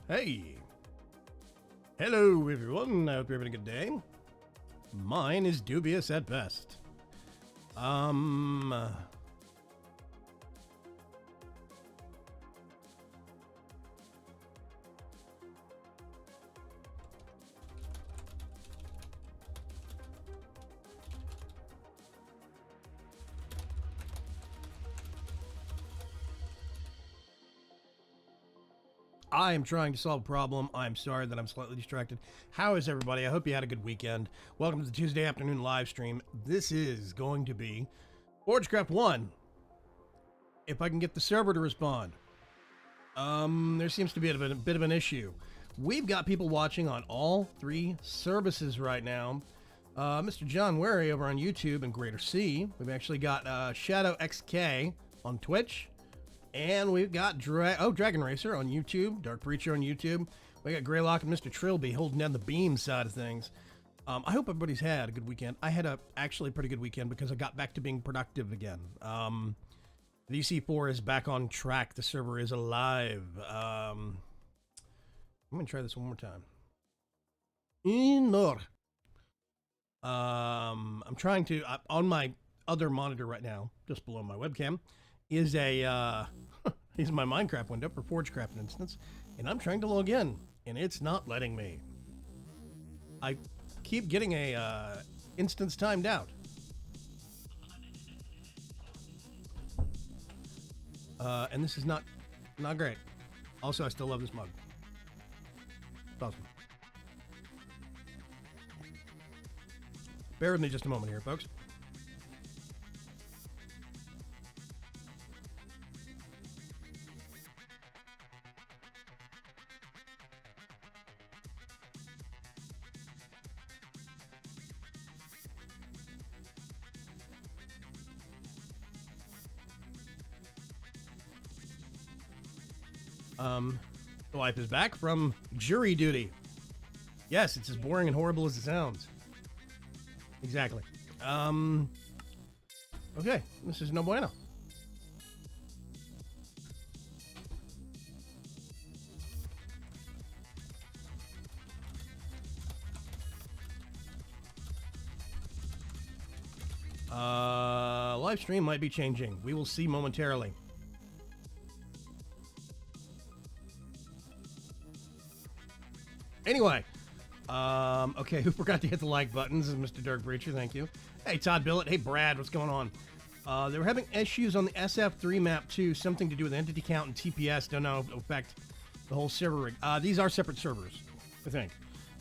Hey. Hello, everyone. I hope you're having a good day. Mine is dubious at best. I am trying to solve a problem. I'm sorry that I'm slightly distracted. How is everybody? I hope you had a good weekend. Welcome to the Tuesday afternoon live stream. This is going to be ForgeCraft One. If I can get the server to respond. There seems to be a bit of an issue. We've got people watching on all three services right now. Mr. John Wary over on YouTube and Greater C. We've actually got Shadow XK on Twitch. And we've got Dragon Racer on YouTube, Dark Preacher on YouTube. We got Greylock and Mr. Trilby holding down the beam side of things. I hope everybody's had a good weekend. I had a actually pretty good weekend because I got back to being productive again. VC4 is back on track. The server is alive. I'm going to try this one more time. I'm trying to, on my other monitor right now, just below my webcam, is a is my Minecraft window for ForgeCraft instance, and I'm trying to log in, and it's not letting me. I keep getting a instance timed out. And this is not great. Also, I still love this mug. It's awesome. Bear with me just a moment here, folks. Life is back from jury duty. Yes, it's as boring and horrible as it sounds. Exactly. Okay, this is no bueno. Live stream might be changing. We will see momentarily. Anyway, okay, who forgot to hit the like buttons is Mr. Dark Preacher, thank you. Hey, Todd Billett. Hey, Brad, what's going on? They were having issues on the SF3 map, too, something to do with entity count and TPS. Don't know if it'll affect the whole server rig. These are separate servers, I think.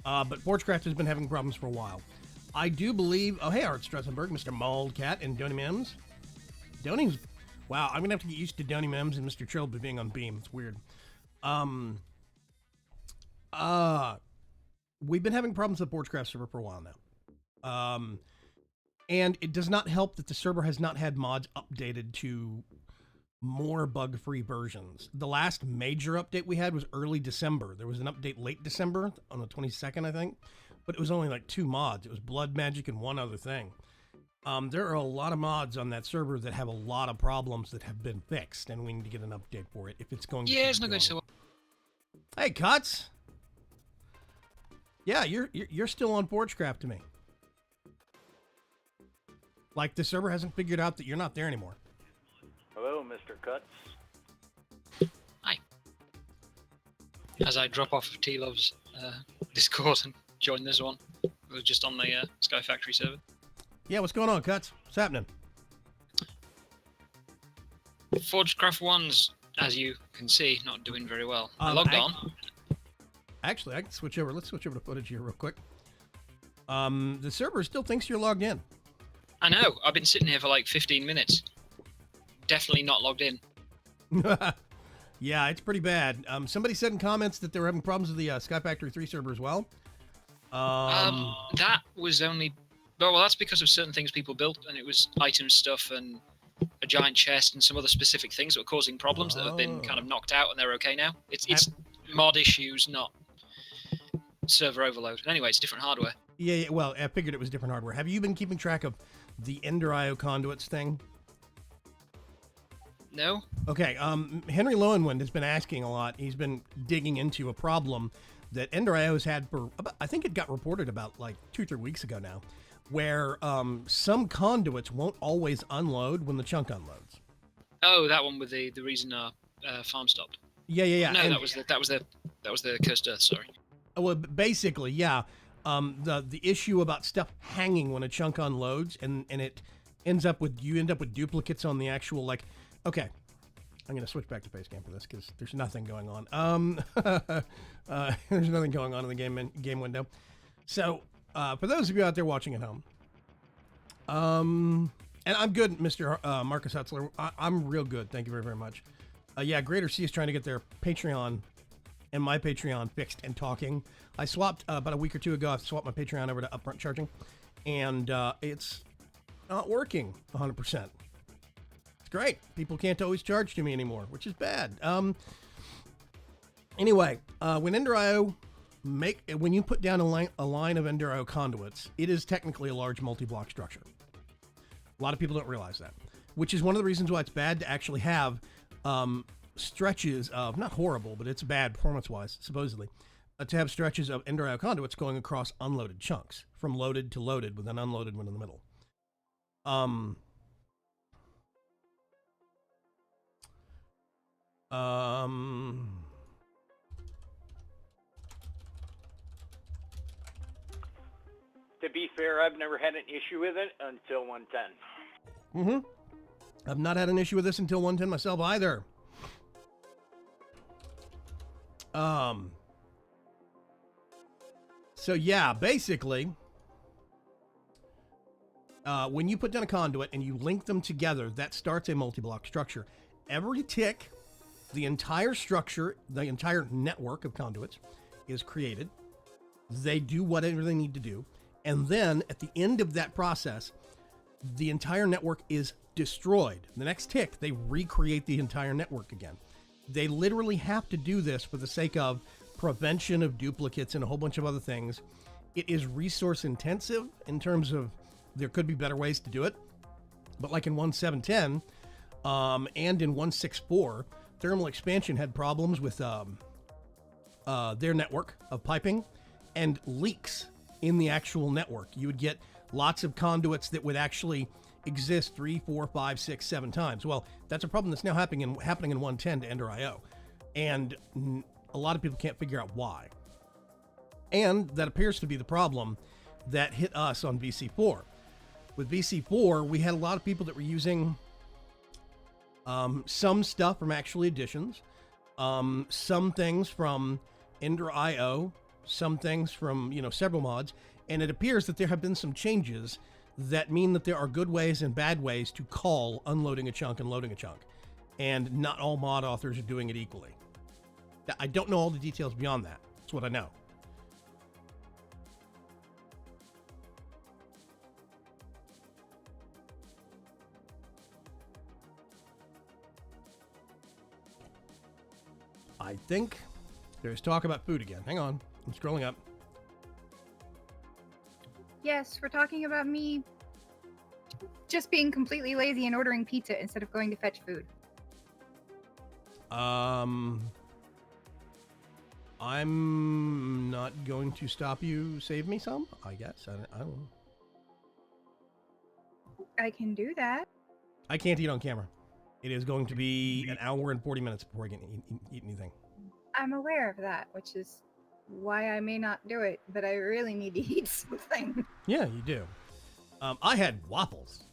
But ForgeCraft has been having problems for a while. I do believe... Oh, hey, Art Strassenberg, Mr. Maldcat, and Donny Mims. Donny's... Wow, I'm going to have to get used to Donny Mims and Mr. Trilby being on Beam. It's weird. We've been having problems with ForgeCraft server for a while now. And it does not help that the server has not had mods updated to more bug-free versions. The last major update we had was early December. There was an update late December on the 22nd, I think, but it was only like 2 mods. It was Blood Magic and one other thing. There are a lot of mods on that server that have a lot of problems that have been fixed, and we need to get an update for it if it's going to Yeah, it's not going so. Hey, Cuts! Yeah, you're still on ForgeCraft to me. Like the server hasn't figured out that you're not there anymore. Hello, Mr. Cuts. Hi. As I drop off of T-Love's Discord and join this one, we're just on the Sky Factory server. Yeah, what's going on, Cuts? What's happening? ForgeCraft One's, as you can see, not doing very well. I logged on. Actually, I can switch over. Let's switch over to footage here real quick. The server still thinks you're logged in. I know. I've been sitting here for like 15 minutes. Definitely not logged in. Yeah, it's pretty bad. Somebody said in comments that they were having problems with the Sky Factory 3 server as well. That was only... Well, that's because of certain things people built, and it was item stuff and a giant chest and some other specific things that were causing problems that have been kind of knocked out, and they're okay now. It's mod issues, not server overload. Anyway, it's different hardware. Yeah, well, I figured it was different hardware. Have you been keeping track of the Ender IO conduits thing? No? Okay, Henry Lowenwind has been asking a lot. He's been digging into a problem that Ender.io has had for, I think it got reported about like 2 or 3 weeks ago now, where some conduits won't always unload when the chunk unloads. Oh, that one with the reason farm stopped. Yeah. No, And, that was the cursed earth. Sorry. well, basically, yeah. The issue about stuff hanging when a chunk unloads, and it ends up with duplicates on the actual, like. Okay, I'm gonna switch back to Facecam for this because there's nothing going on. There's nothing going on in the game window. So, for those of you out there watching at home, and I'm good, Mr. Marcus Hutzler. I'm real good. Thank you very, very much. Yeah, Greater C is trying to get their Patreon and my Patreon fixed and talking. I swapped about a week or 2 ago. I swapped my Patreon over to upfront charging, and it's not working 100%. It's great. People can't always charge to me anymore, which is bad. Anyway, when Ender.io when you put down a line of Ender.io conduits, it is technically a large multi-block structure. A lot of people don't realize that, which is one of the reasons why it's bad to actually have stretches of, not horrible, but it's bad performance-wise, supposedly, to have stretches of Ender.io conduits going across unloaded chunks, from loaded to loaded with an unloaded one in the middle. To be fair, I've never had an issue with it until 110. Mm-hmm. I've not had an issue with this until 110 myself either. So yeah, basically, when you put down a conduit and you link them together, that starts a multi-block structure. Every tick, the entire structure, the entire network of conduits is created. They do whatever they need to do. And then at the end of that process, the entire network is destroyed. The next tick, they recreate the entire network again. They literally have to do this for the sake of prevention of duplicates and a whole bunch of other things. It is resource intensive in terms of there could be better ways to do it. But like in 1.7.10 and in 1.6.4, Thermal Expansion had problems with their network of piping and leaks in the actual network. You would get lots of conduits that would actually exist 3, 4, 5, 6, 7 times. Well, that's a problem that's now happening in 1.10 to Ender.io. And a lot of people can't figure out why. And that appears to be the problem that hit us on VC4. With VC4, we had a lot of people that were using some stuff from actually additions, some things from Ender.io, some things from, several mods, and it appears that there have been some changes that mean that there are good ways and bad ways to call unloading a chunk and loading a chunk, and not all mod authors are doing it equally. I don't know all the details beyond that. That's what I know. I think there's talk about food again. Hang on. I'm scrolling up. Yes, we're talking about me just being completely lazy and ordering pizza instead of going to fetch food. I'm not going to stop you. Save me some, I guess. I don't know. I can do that. I can't eat on camera. It is going to be an hour and 40 minutes before I can eat anything. I'm aware of that, which is why I may not do it, but I really need to eat something. Yeah, you do. I had waffles.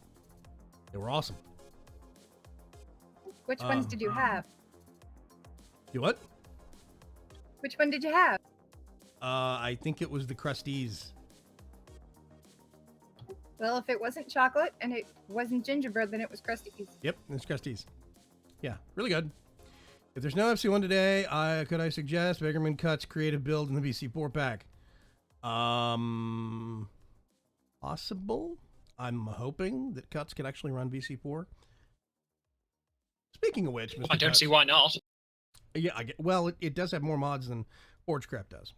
They were awesome. Which ones did you have? You what? Which one did you have? I think it was the Crusties. Well, if it wasn't chocolate and it wasn't gingerbread, then it was Krusties. Yep, it's Crusties. Yeah, really good. If there's no FC1 today, could I suggest Beggarman Cuts creative build in the VC4 pack? Possible. I'm hoping that Cuts could actually run VC4. Speaking of which, Mr. I don't Cuts, see why not. Yeah, well, it does have more mods than ForgeCraft does.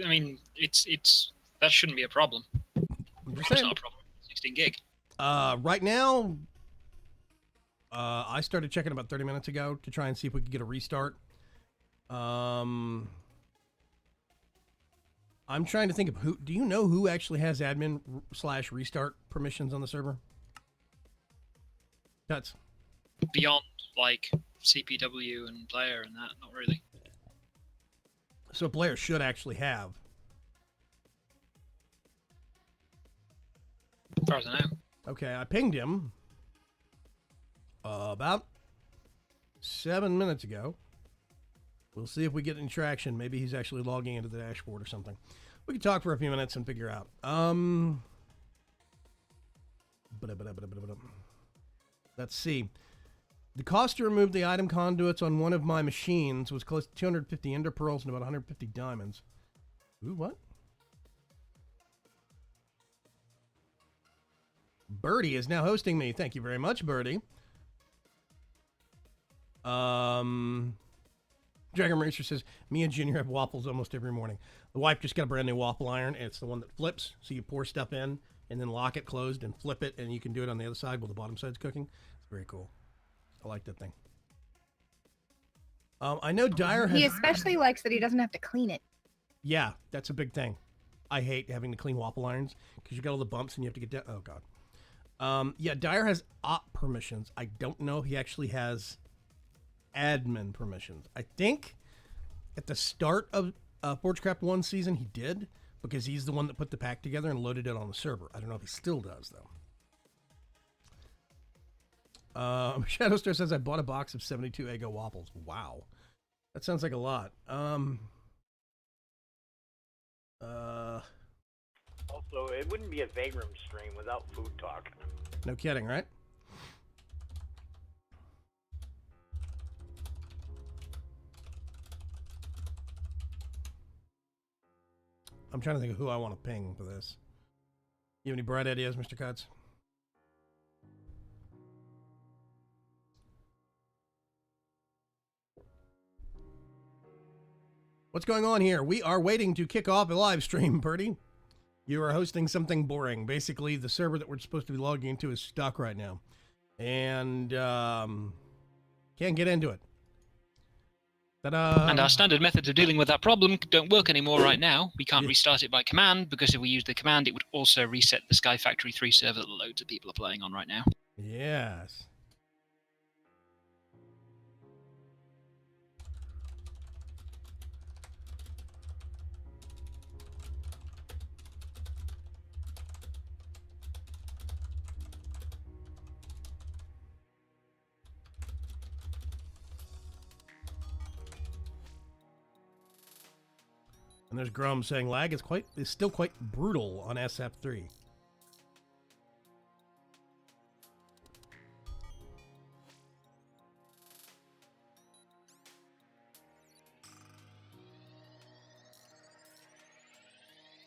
I mean, it's that shouldn't be a problem. I'm just It's saying. not a problem. 16 gig. Right now, I started checking about 30 minutes ago to try and see if we could get a restart. I'm trying to think of who. Do you know who actually has admin / restart permissions on the server? That's Beyond like CPW and player and that, not really. so players should actually have. As far as I know. Okay, I pinged him about 7 minutes ago. We'll see if we get any traction. Maybe he's actually logging into the dashboard or something. We can talk for a few minutes and figure out. Let's see. The cost to remove the item conduits on one of my machines was close to 250 ender pearls and about 150 diamonds. Ooh, what? Birdie is now hosting me. Thank you very much, Birdie. Dragon Racer says, me and Junior have waffles almost every morning. The wife just got a brand new waffle iron, and it's the one that flips, so you pour stuff in, and then lock it closed and flip it, and you can do it on the other side while the bottom side's cooking. It's very cool. I like that thing. I know Dyer has... He especially likes that he doesn't have to clean it. Yeah, that's a big thing. I hate having to clean waffle irons, because you got all the bumps, and you have to get down... Oh, God. Yeah, Dyer has op permissions. I don't know if he actually has admin permissions. I think at the start of ForgeCraft One season he did, because he's the one that put the pack together and loaded it on the server. I don't know if he still does, though. Shadowstar says, I bought a box of 72 Eggo waffles. Wow. That sounds like a lot. Also, it wouldn't be a Vagram stream without food talk. No kidding, right? I'm trying to think of who I want to ping for this. You have any bright ideas, Mr. Cuts? What's going on here? We are waiting to kick off a live stream, Birdie. You are hosting something boring. Basically, the server that we're supposed to be logging into is stuck right now. And can't get into it. Ta-da! And our standard methods of dealing with that problem don't work anymore right now. We can't restart it by command, because if we use the command, it would also reset the Sky Factory 3 server that loads of people are playing on right now. Yes. And there's Grum saying lag is still quite brutal on SF3.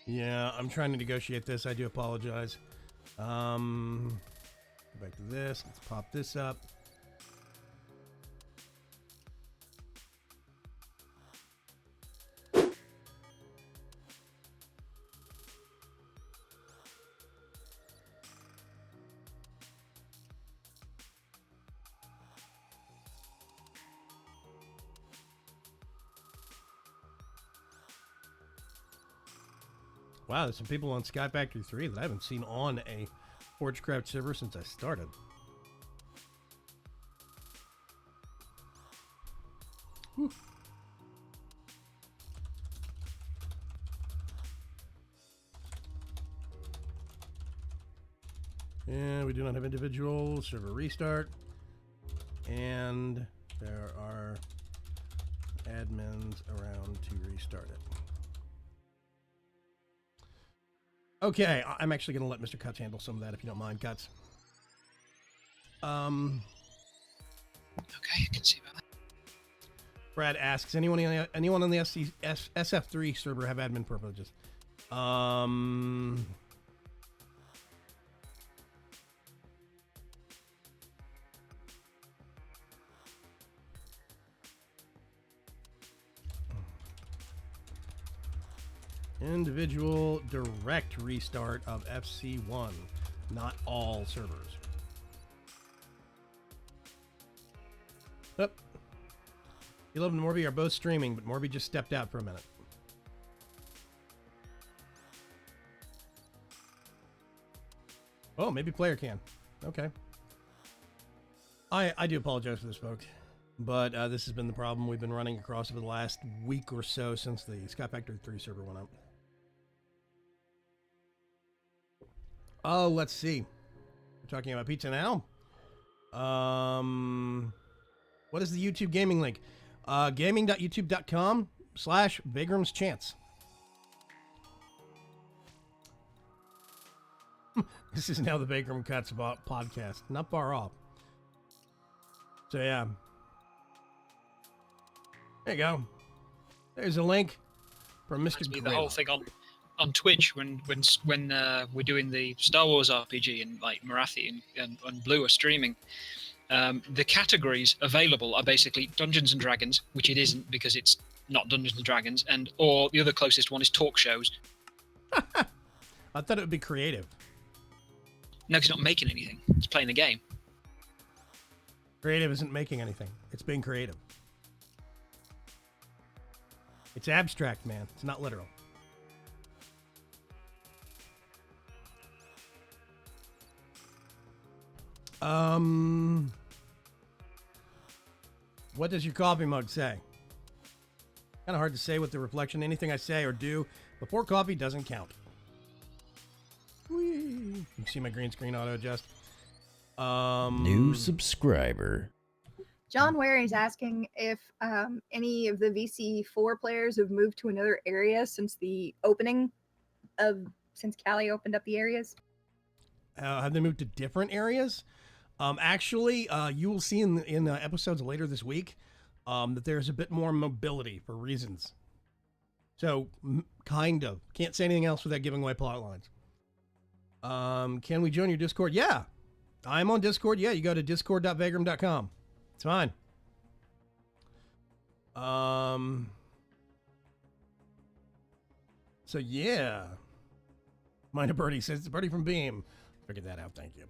Yeah, I'm trying to negotiate this. I do apologize. Go back to this. Let's pop this up. Wow, there's some people on Sky Factory 3 that I haven't seen on a ForgeCraft server since I started. Whew. And we do not have individual server restart. And there are admins around to restart it. Okay, I'm actually going to let Mr. Cuts handle some of that if you don't mind, Cuts. Okay, I can see about that. Brad asks, anyone on the SF3 server have admin privileges? Individual direct restart of FC1, not all servers. Oh. Caleb and Morby are both streaming, but Morby just stepped out for a minute. Oh, maybe player can. Okay. I do apologize for this, folks. But this has been the problem we've been running across over the last week or so since the Sky Factory 3 server went up. Oh, let's see. We're talking about pizza now. What is the YouTube gaming link? Gaming.youtube.com/VagramsChance. This is now the Vagram Cuts podcast. Not far off. So yeah. There you go. There's a link from Mr. The whole thing on Twitch when we're doing the Star Wars RPG and like Marathi and Blue are streaming. The categories available are basically Dungeons and Dragons, which it isn't because it's not Dungeons and Dragons, or the other closest one is talk shows. I thought it would be creative. No, it's not making anything. It's playing the game. Creative isn't making anything. It's being creative. It's abstract, man. It's not literal. What does your coffee mug say? Kind of hard to say with the reflection. Anything I say or do before coffee doesn't count. Whee. You can see my green screen auto adjust. New subscriber. John Ware is asking if any of the VC4 players have moved to another area since the opening since Callie opened up the areas. Have they moved to different areas? Actually, you will see in episodes later this week that there's a bit more mobility for reasons. So, kind of. Can't say anything else without giving away plot lines. Can we join your Discord? Yeah. I'm on Discord. Yeah, you go to discord.vagram.com. It's fine. So, yeah. Mind a birdie says it's a birdie from Beam. Figured that out. Thank you.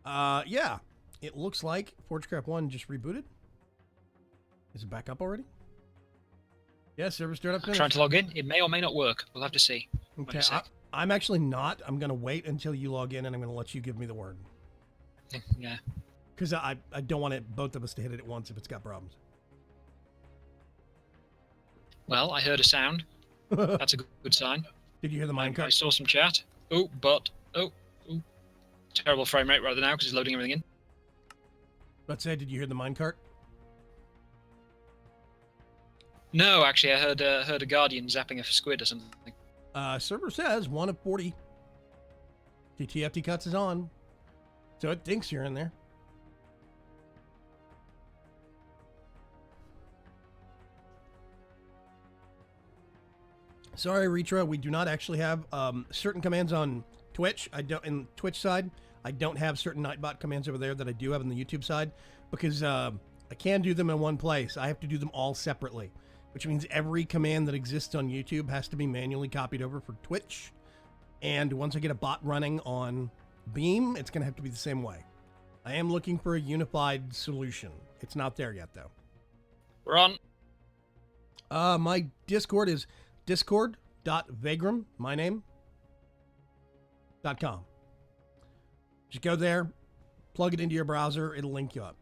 Yeah. It looks like ForgeCraft One just rebooted. Is it back up already? Yeah, server startup finished. Trying to log in. It may or may not work. We'll have to see. Okay, I'm actually not. I'm going to wait until you log in, and I'm going to let you give me the word. Yeah. Because I don't want both of us to hit it at once if it's got problems. Well, I heard a sound. That's a good sign. Did you hear the minecart? I saw some chat. Oh, terrible frame rate right now because it's loading everything in. Let's say, did you hear the minecart? No, actually, I heard a guardian zapping a squid or something. Server says 1 of 40. TTFT cuts is on. So it thinks you're in there. Sorry, Retro, we do not actually have certain commands on Twitch. In Twitch side, I don't have certain Nightbot commands over there that I do have on the YouTube side because I can do them in one place. I have to do them all separately, which means every command that exists on YouTube has to be manually copied over for Twitch. And once I get a bot running on Beam, it's going to have to be the same way. I am looking for a unified solution. It's not there yet, though. We're on. My Discord is discord.vagram, my name, .com. Just go there, plug it into your browser, it'll link you up.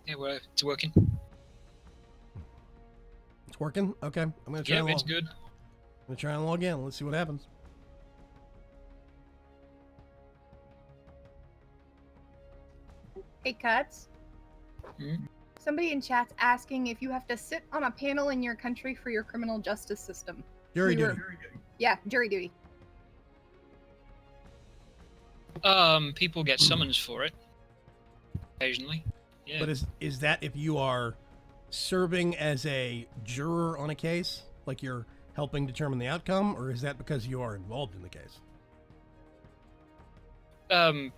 Yeah, it's working. It's working? Okay. I'm going to try it's good. I'm going to try and log in. Let's see what happens. Hey, Cuts. Somebody in chat's asking if you have to sit on a panel in your country for your criminal justice system. Jury duty. Yeah, jury duty. People get summons for it occasionally. Yeah. But is that if you are serving as a juror on a case, like you're helping determine the outcome, or is that because you are involved in the case?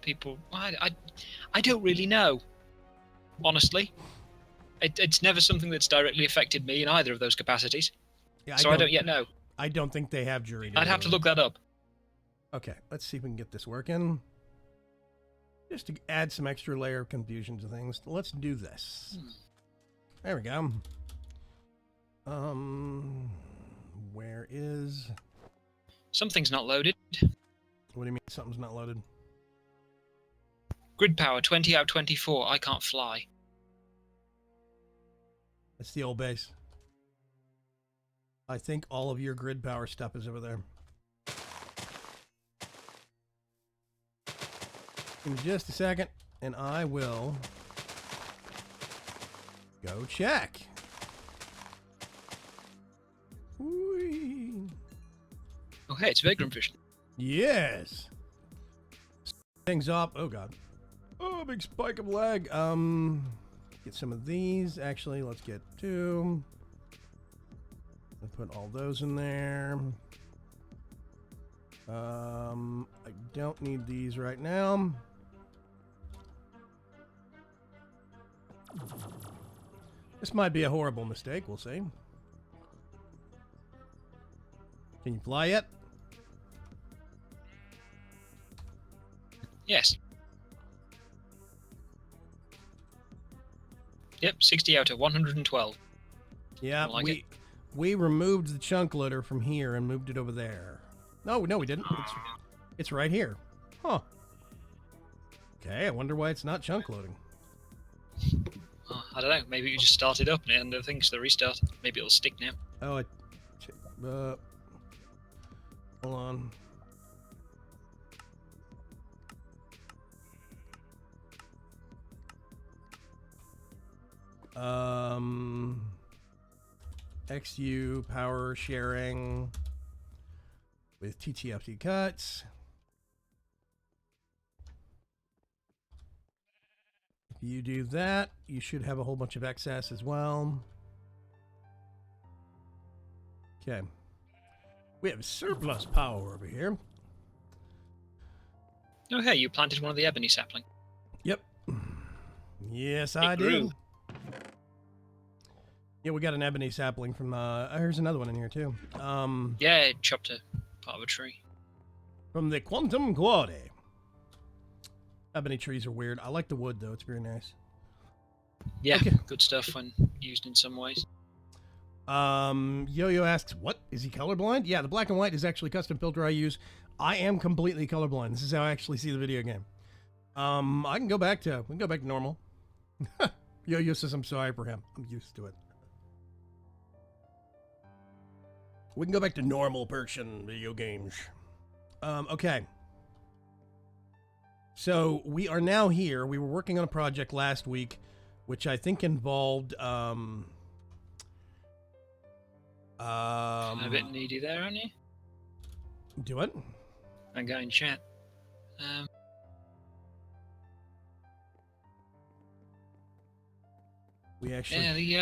People, I don't really know. Honestly, it's never something that's directly affected me in either of those capacities. Yeah, I don't yet know. I don't think they have jury duty. I'd have to look that up. Okay, let's see if we can get this working. Just to add some extra layer of confusion to things. Let's do this. There we go. Where is... Something's not loaded. What do you mean something's not loaded? Grid power 20 out of 24. I can't fly. That's the old base. I think all of your grid power stuff is over there. In just a second, and I will go check. Whee. Oh, hey, it's vagrant fishing. Yes. Things up. Oh god. Oh, big spike of lag. Get some of these. Actually, let's get two. I'll put all those in there. I don't need these right now. This might be a horrible mistake. We'll see. Can you fly yet? Yes. Yep, 60 out of 112. Yeah, Like we removed the chunk loader from here and moved it over there. No, we didn't. It's right here. Huh. Okay, I wonder why it's not chunk loading. Oh, I don't know. Maybe you just start it up and the thing's the restart. Maybe it'll stick now. Oh, hold on. XU power sharing with TTFT cuts. If you do that, you should have a whole bunch of excess as well. Okay. We have surplus power over here. Oh, hey, you planted one of the ebony sapling. Yep. Yes, I did. Yeah, we got an ebony sapling from, here's another one in here, too. Yeah, it chopped a part of a tree. From the Quantum Quade. Ebony trees are weird. I like the wood, though. It's very nice. Yeah, Okay. good stuff when used in some ways. Yo-Yo asks, what? Is he colorblind? Yeah, the black and white is actually a custom filter I use. I am completely colorblind. This is how I actually see the video game. We can go back to normal. Yo-Yo says I'm sorry for him. I'm used to it. We can go back to normal Persian video games. Okay. So we are now here. We were working on a project last week, which I think involved, A bit needy there, aren't you? do it. I got in chat. We actually...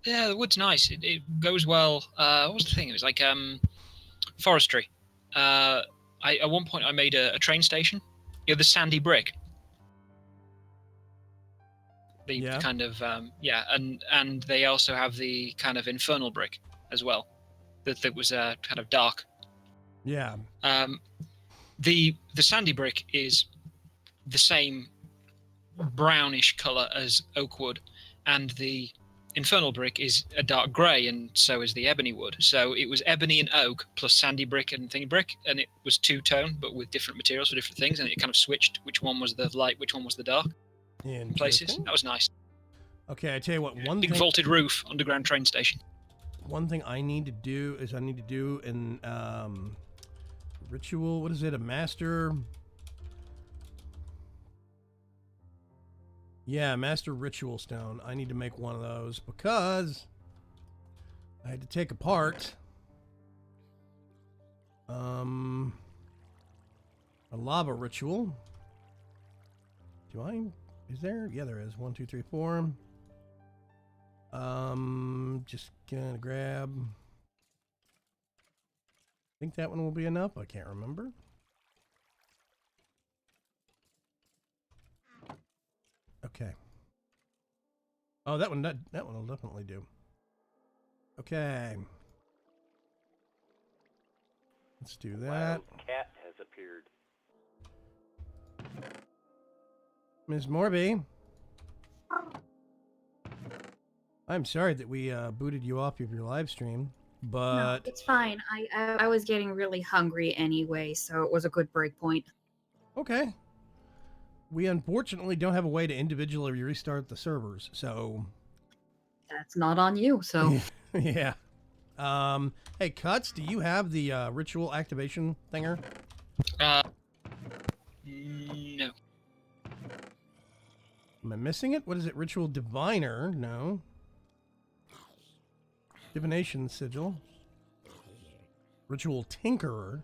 Yeah, the wood's nice. It goes well. What was the thing? It was like forestry. At one point I made a train station. You know, the sandy brick. The Yeah. kind of and they also have the kind of infernal brick as well. That was kind of dark. Yeah. The sandy brick is the same brownish color as oak wood, and the infernal brick is a dark grey, and so is the ebony wood. So it was ebony and oak plus sandy brick and thingy brick, and it was two-tone but with different materials for different things, and it kind of switched which one was the light, which one was the dark places. Interesting. That was nice. Okay, I tell you what, Big vaulted roof, underground train station. one thing I need to do is in ritual, what is it, a master? Yeah, master ritual stone. I need to make one of those because I had to take apart a lava ritual. Is there? Yeah, there is. 1, 2, 3, 4. Just gonna grab. I think that one will be enough. I can't remember. Okay. Oh, that one will definitely do. Okay. Let's do that. Wildcat Ms. Morby. I'm sorry that we booted you off of your live stream, No, but it's fine. I was getting really hungry anyway, so it was a good break point. okay. We unfortunately don't have a way to individually restart the servers, so That's not on you, so yeah. Hey, Cuts, do you have the ritual activation thinger? No. Am I missing it? What is it? Ritual diviner? No. Divination sigil. Ritual tinkerer.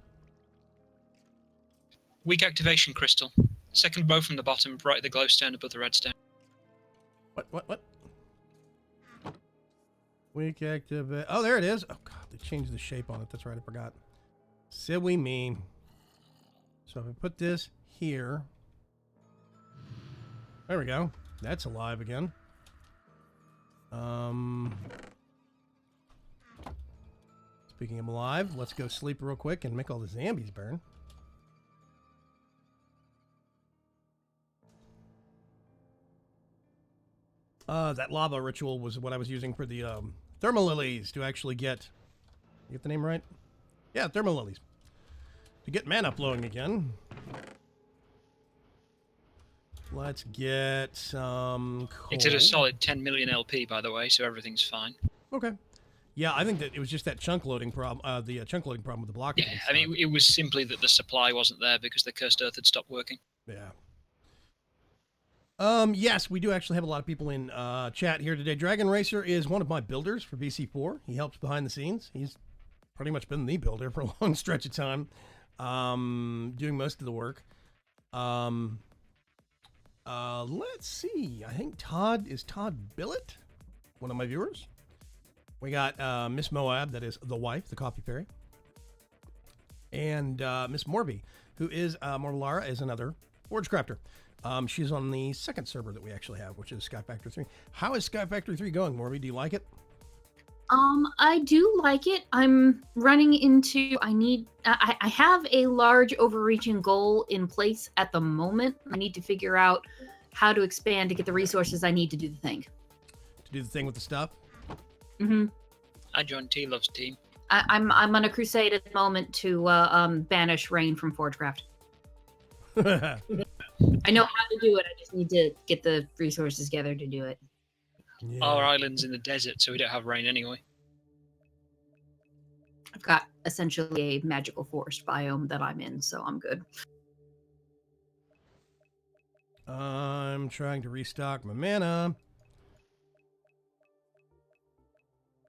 Weak activation crystal. Second bow from the bottom, right at the glowstone above the redstone. What? Weak activate. Oh, there it is. Oh, God, they changed the shape on it. That's right, I forgot. Silly me. So if I put this here. There we go. That's alive again. Speaking of alive, let's go sleep real quick and make all the zombies burn. That lava ritual was what I was using for the thermal lilies to actually get. You get the name right? Yeah, thermal lilies. To get mana flowing again. Let's get some coal. It's at a solid 10 million LP, by the way, so everything's fine. Okay. Yeah, I think that it was just that chunk loading problem. The chunk loading problem with the block. Yeah, I mean, it was simply that the supply wasn't there because the cursed earth had stopped working. Yeah. Yes, we do actually have a lot of people in chat here today. Dragon Racer is one of my builders for VC4. He helps behind the scenes. He's pretty much been the builder for a long stretch of time, doing most of the work. Let's see. I think Todd Billett, one of my viewers. We got Miss Moab, that is the wife, the coffee fairy, and Miss Morby, who is Morlara, is another Forge Crafter. She's on the second server that we actually have, which is Sky Factor 3. How is Sky Factor 3 going, Morby? Do you like it? I do like it. I'm running into. I have a large overreaching goal in place at the moment. I need to figure out how to expand to get the resources I need to do the thing. To do the thing with the stuff? Mm-hmm. I joined T-Love's team. I'm on a crusade at the moment to banish rain from ForgeCraft. I know how to do it. I just need to get the resources together to do it. Yeah. Our island's in the desert, so we don't have rain anyway. I've got essentially a magical forest biome that I'm in, so I'm good. I'm trying to restock my mana.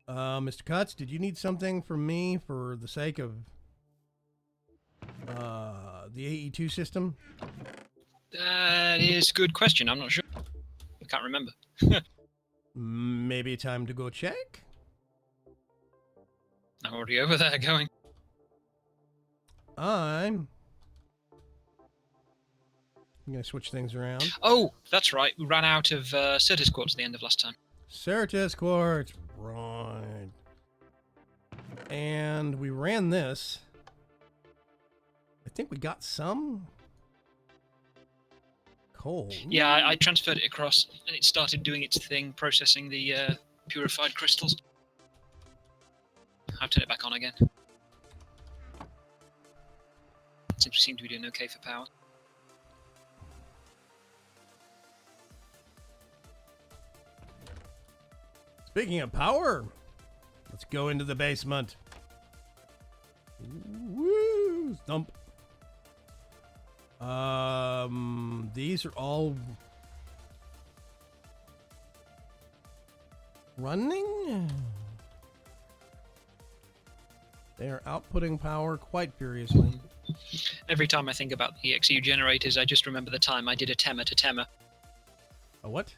Mr. Cuts, did you need something from me for the sake of the AE2 system? That is a good question. I'm not sure. I can't remember. Maybe time to go check? I'm already over there going. I'm going to switch things around. Oh, that's right. We ran out of Certus quartz at the end of last time. Certus quartz, right. And we ran this. I think we got some coal. Yeah, I transferred it across, and it started doing its thing, processing the purified crystals. I've turned it back on again. Seems we seem to be doing okay for power. Speaking of power, let's go into the basement. Woo! Thump. These are all running. They are outputting power quite furiously. Every time I think about the EXU generators, I just remember the time I did a Tema to Tema. A what?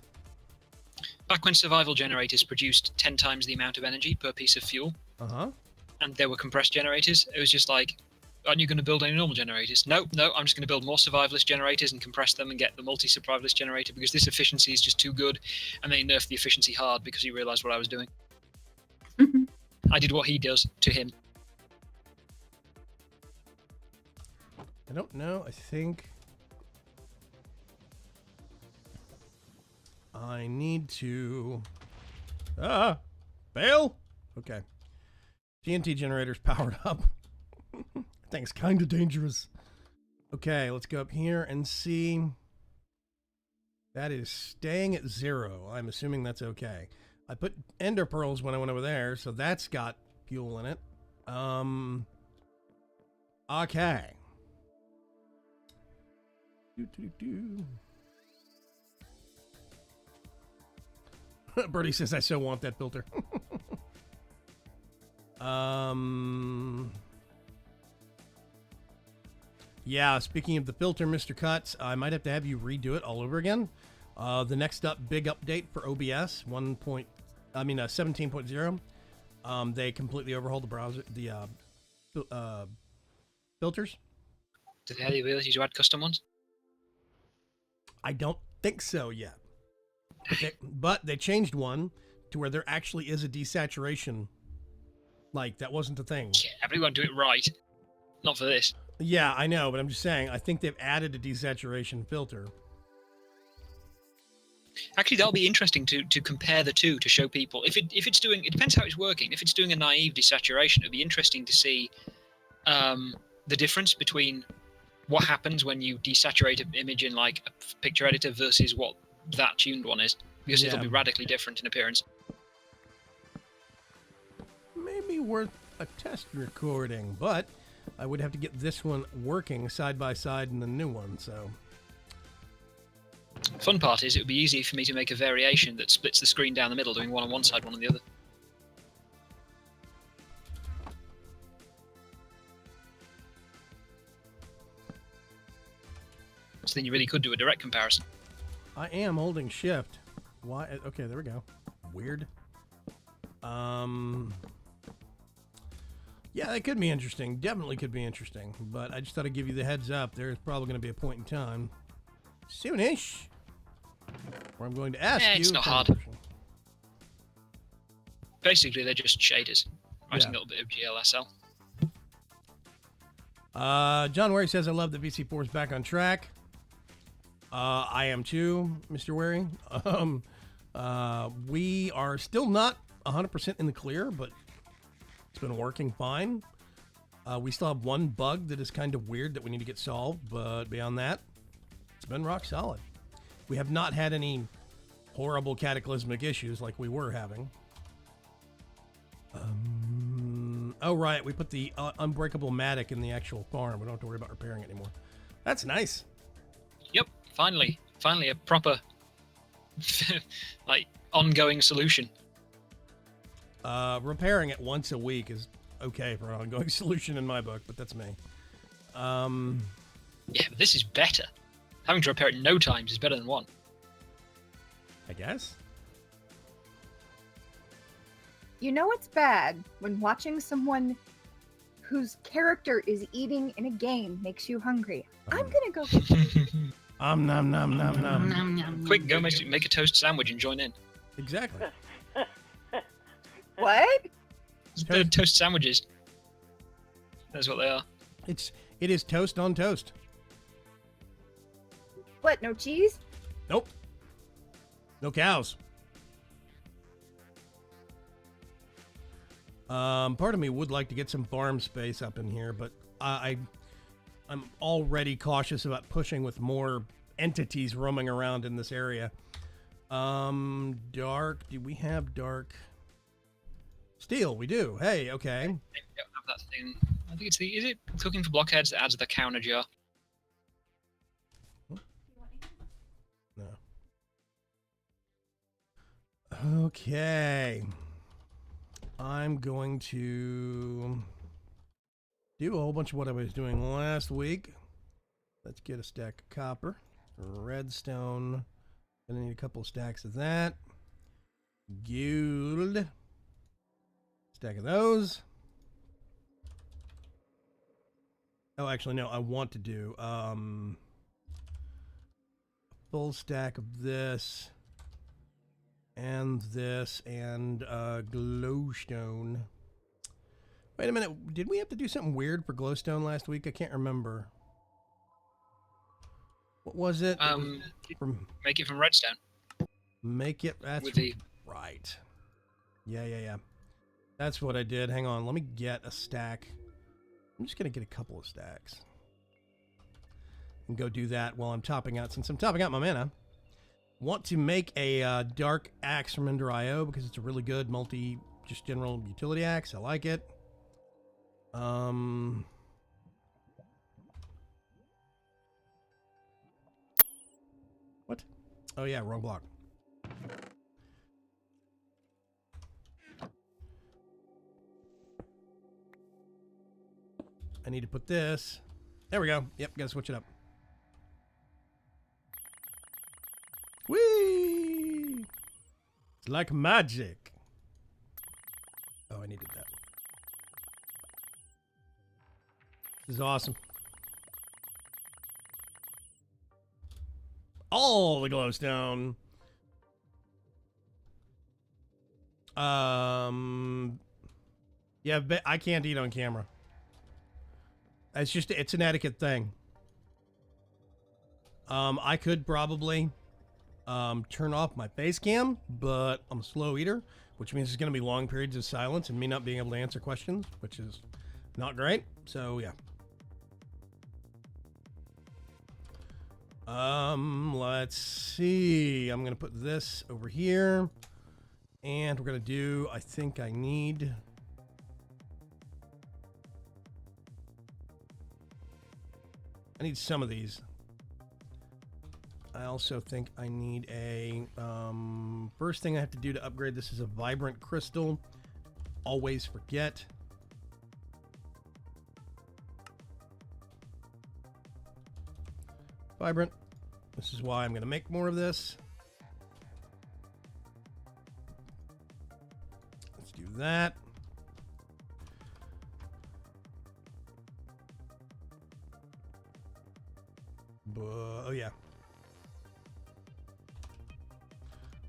Back when survival generators produced 10 times the amount of energy per piece of fuel, and there were compressed generators, it was just like, aren't you going to build any normal generators? No, I'm just going to build more survivalist generators and compress them and get the multi-survivalist generator because this efficiency is just too good. And they nerfed the efficiency hard because he realized what I was doing. I did what he does to him. I don't know. I think I need to... fail? Okay. TNT generator's powered up. Thing's kind of dangerous. Okay, let's go up here and see. That is staying at 0. I'm assuming that's okay. I put ender pearls when I went over there, so that's got fuel in it. Okay. Birdie says I so want that filter. Yeah, speaking of the filter, Mr. Cuts, I might have to have you redo it all over again. The next up, big update for OBS 17.0. They completely overhauled the browser, the filters. Do they have the ability to add custom ones? I don't think so yet. But they changed one to where there actually is a desaturation. Like, that wasn't a thing. Yeah, everyone do it right. Not for this. Yeah, I know, but I'm just saying, I think they've added a desaturation filter. Actually, that'll be interesting to compare the two to show people. If it's doing, it depends how it's working. If it's doing a naive desaturation, it'll be interesting to see the difference between what happens when you desaturate an image in like a picture editor versus what that tuned one is, because it'll be radically different in appearance. Maybe worth a test recording, but I would have to get this one working side by side in the new one, so... Fun part is it would be easy for me to make a variation that splits the screen down the middle, doing one on one side, one on the other. So then you really could do a direct comparison. I am holding shift. Why? Okay, there we go. Weird. Yeah, that could be interesting. Definitely could be interesting. But I just thought I'd give you the heads up. There's probably going to be a point in time, soonish, where I'm going to ask you. It's not hard. Basically, they're just shaders. Writing a little bit of GLSL. John Wary says, I love that VC4 is back on track. I am too, Mr. Wary. We are still not 100% in the clear, but it's been working fine. We still have one bug that is kind of weird that we need to get solved, but beyond that, it's been rock solid. We have not had any horrible cataclysmic issues like we were having. Oh, right. We put the unbreakable matic in the actual farm. We don't have to worry about repairing it anymore. That's nice. Yep. Finally a proper like ongoing solution. Repairing it once a week is okay for an ongoing solution in my book, but that's me. Yeah, but this is better. Having to repair it no times is better than one. I guess. You know it's bad when watching someone whose character is eating in a game makes you hungry. I'm gonna go get food. Nom nom nom nom. Nom, nom, Quick, go nom. make a toast sandwich and join in. Exactly. What? They're toast sandwiches. That's what they are. It is toast on toast. What? No cheese? Nope. No cows. Part of me would like to get some farm space up in here, but I'm already cautious about pushing with more entities roaming around in this area. Dark. Do we have dark? Steel, we do. Hey, okay. I don't have that thing. I think is it cooking for blockheads that adds the counter jar? No. Okay. I'm going to do a whole bunch of what I was doing last week. Let's get a stack of copper, redstone. Gonna need a couple of stacks of that. Gold. Stack of those. Oh, actually, no. I want to do a full stack of this. And this, and glowstone. Wait a minute, did we have to do something weird for glowstone last week? I can't remember. What was it? Make it from redstone. Make it. That's With the right. Yeah. That's what I did. Hang on. Let me get a stack. I'm just going to get a couple of stacks. And go do that while I'm topping out. Since I'm topping out my mana, want to make a dark axe from Ender IO because it's a really good just general utility axe. I like it. What? Oh yeah, wrong block. I need to put this. There we go. Yep, gotta switch it up. Whee! It's like magic. Oh, I needed that. This is awesome. All the glowstone. Yeah, I can't eat on camera. It's an etiquette thing. I could probably turn off my face cam, but I'm a slow eater, which means there's going to be long periods of silence and me not being able to answer questions, which is not great. So, yeah. Let's see. I'm going to put this over here. And we're going to do, I think I need... I need some of these. I also think I need a... first thing I have to do to upgrade this is a vibrant crystal. Always forget. Vibrant. This is why I'm going to make more of this. Let's do that. Oh yeah.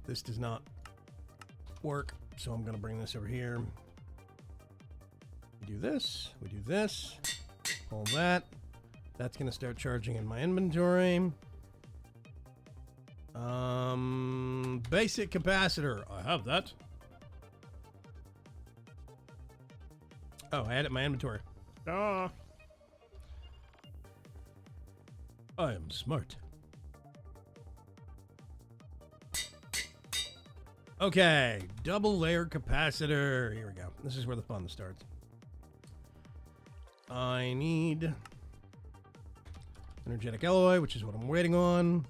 This does not work, so I'm going to bring this over here. We do this, all that. That's going to start charging in my inventory. Basic capacitor. I have that. Oh, I had it in my inventory. Ah. I am smart. Okay, double layer capacitor. Here we go. This is where the fun starts. I need energetic alloy, which is what I'm waiting on.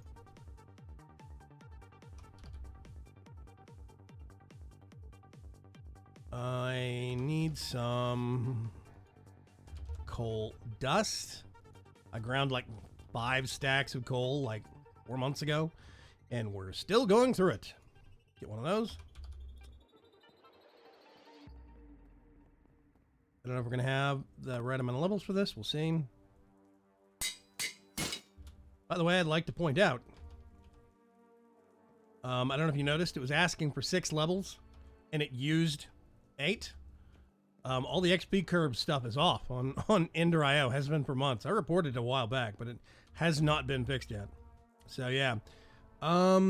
I need some coal dust. I ground like 5 stacks of coal like 4 months ago, and we're still going through it. Get one of those. I don't know if we're going to have the right amount of levels for this. We'll see. By the way, I'd like to point out, I don't know if you noticed, it was asking for 6 levels, and it used 8. All the XP curve stuff is off on Ender IO. Has been for months. I reported it a while back, but it has not been fixed yet. So, yeah. How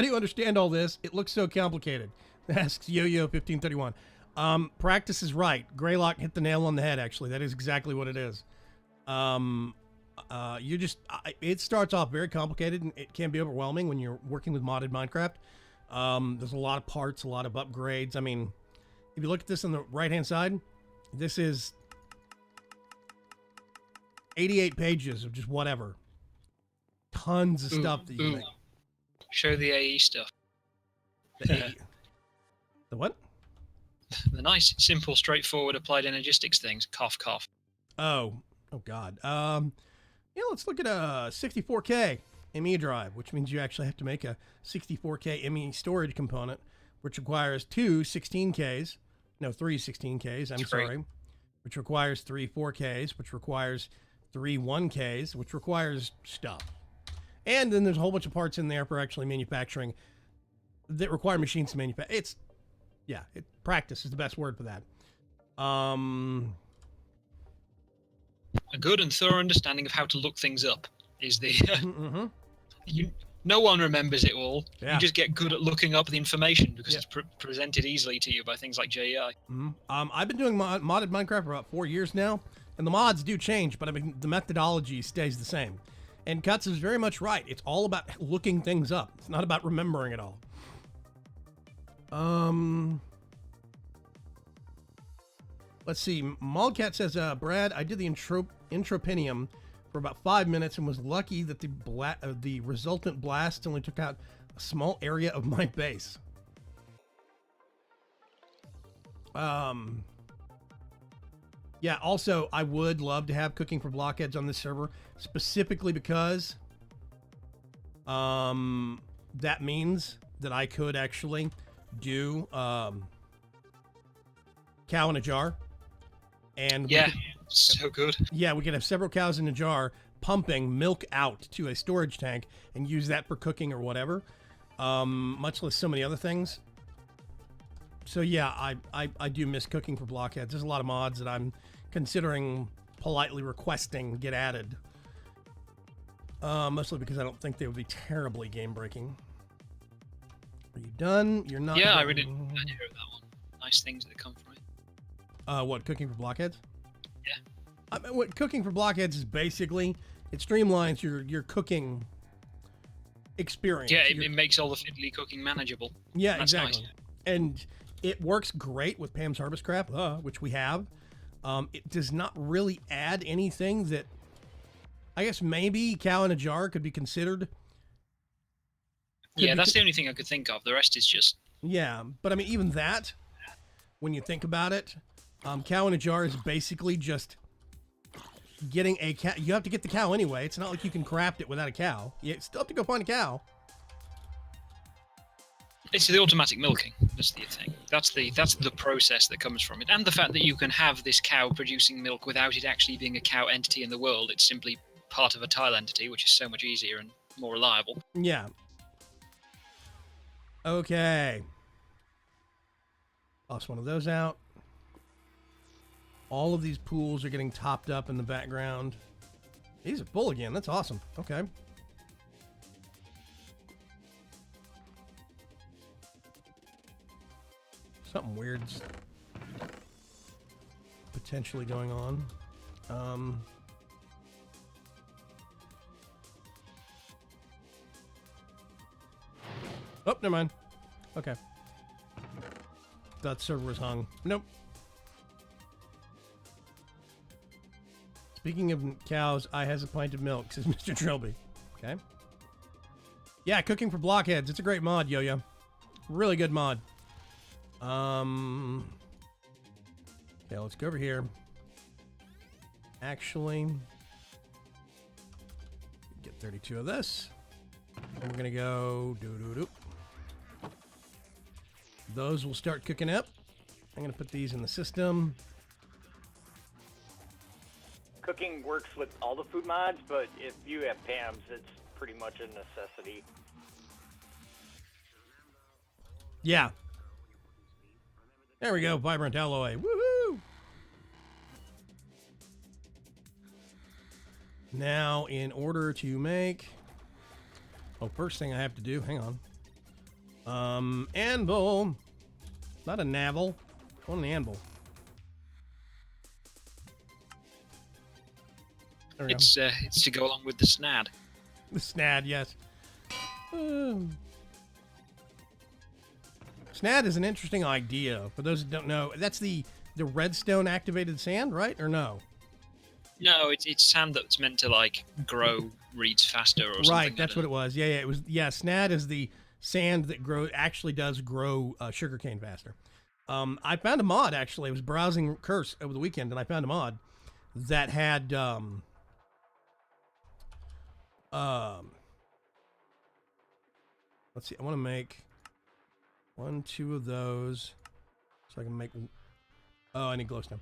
do you understand all this? It looks so complicated. Asks Yo-Yo1531. Practice is right. Greylock hit the nail on the head, actually. That is exactly what it is. It starts off very complicated, and it can be overwhelming when you're working with modded Minecraft. There's a lot of parts, a lot of upgrades. I mean, if you look at this on the right-hand side, this is 88 pages of just whatever. Tons of stuff that you can make. Show the AE stuff. The what? The nice, simple, straightforward applied energistics things. Cough, cough. Oh God. Yeah, let's look at a 64K ME drive, which means you actually have to make a 64K ME storage component, which requires 2 16Ks. No, 3 16Ks. I'm sorry. Which requires 3 4Ks, which requires 3 1Ks, which requires stuff. And then there's a whole bunch of parts in there for actually manufacturing that require machines to manufacture. Practice is the best word for that. A good and thorough understanding of how to look things up is the. Mm-hmm. No one remembers it all. Yeah. You just get good at looking up the information because Yeah. it's presented easily to you by things like JEI. Mm-hmm. I've been doing modded Minecraft for about 4 years now, and the mods do change, but I mean the methodology stays the same. And Cuts is very much right. It's all about looking things up. It's not about remembering it all. Let's see. Maldcat says, Brad, I did the intropinium for about 5 minutes and was lucky that the resultant blast only took out a small area of my base. Yeah, also, I would love to have cooking for blockheads on this server, specifically because that means that I could actually do cow in a jar. And yeah, so good. Yeah, we could have several cows in a jar pumping milk out to a storage tank and use that for cooking or whatever, much less so many other things. So yeah, I do miss cooking for blockheads. There's a lot of mods that I'm considering politely requesting get added. Mostly because I don't think they would be terribly game breaking. Are you done? You're not. Yeah, done. I really hear that one. Nice things that come from it. What, cooking for blockheads? Yeah. I mean, what cooking for blockheads is basically, it streamlines your cooking experience. Yeah, it makes all the fiddly cooking manageable. Yeah, That's exactly. nice. And it works great with Pam's Harvest Craft, which we have. It does not really add anything that, I guess maybe cow in a jar could be considered. Yeah, that's the only thing I could think of. The rest is just... Yeah, but I mean, even that, when you think about it, cow in a jar is basically just getting a cow. You have to get the cow anyway. It's not like you can craft it without a cow. You still have to go find a cow. It's the automatic milking. That's the thing. That's the process that comes from it. And the fact that you can have this cow producing milk without it actually being a cow entity in the world. It's simply part of a tile entity, which is so much easier and more reliable. Yeah. Okay. Toss one of those out. All of these pools are getting topped up in the background. These are full again. That's awesome. Okay. Something weird's potentially going on. Oh, never mind. Okay. That server was hung. Nope. Speaking of cows, I has a pint of milk, says Mr. Trilby. Okay. Yeah, cooking for blockheads. It's a great mod, Yo-Yo. Really good mod. Okay, let's go over here. Actually, get 32 of this. And we're gonna go doo-doo-doo. Those will start cooking up. I'm gonna put these in the system. Cooking works with all the food mods, but if you have Pam's, it's pretty much a necessity. Yeah. There we go, vibrant alloy. Woohoo! Now, in order to make... Oh, first thing I have to do, hang on. Anvil. Not a navel. I want an anvil. There we go. It's to go along with the snad. The snad, yes. Snad is an interesting idea. For those who don't know, that's the redstone activated sand, right? Or no? No, it's sand that's meant to like grow reeds faster or something. Right, that's what it was. Yeah, it was. Yeah, snad is the sand that actually does grow sugarcane faster. I found a mod actually. I was browsing Curse over the weekend, and I found a mod that had let's see. I want to make 2 of those so I can make. Oh, I need glowstone.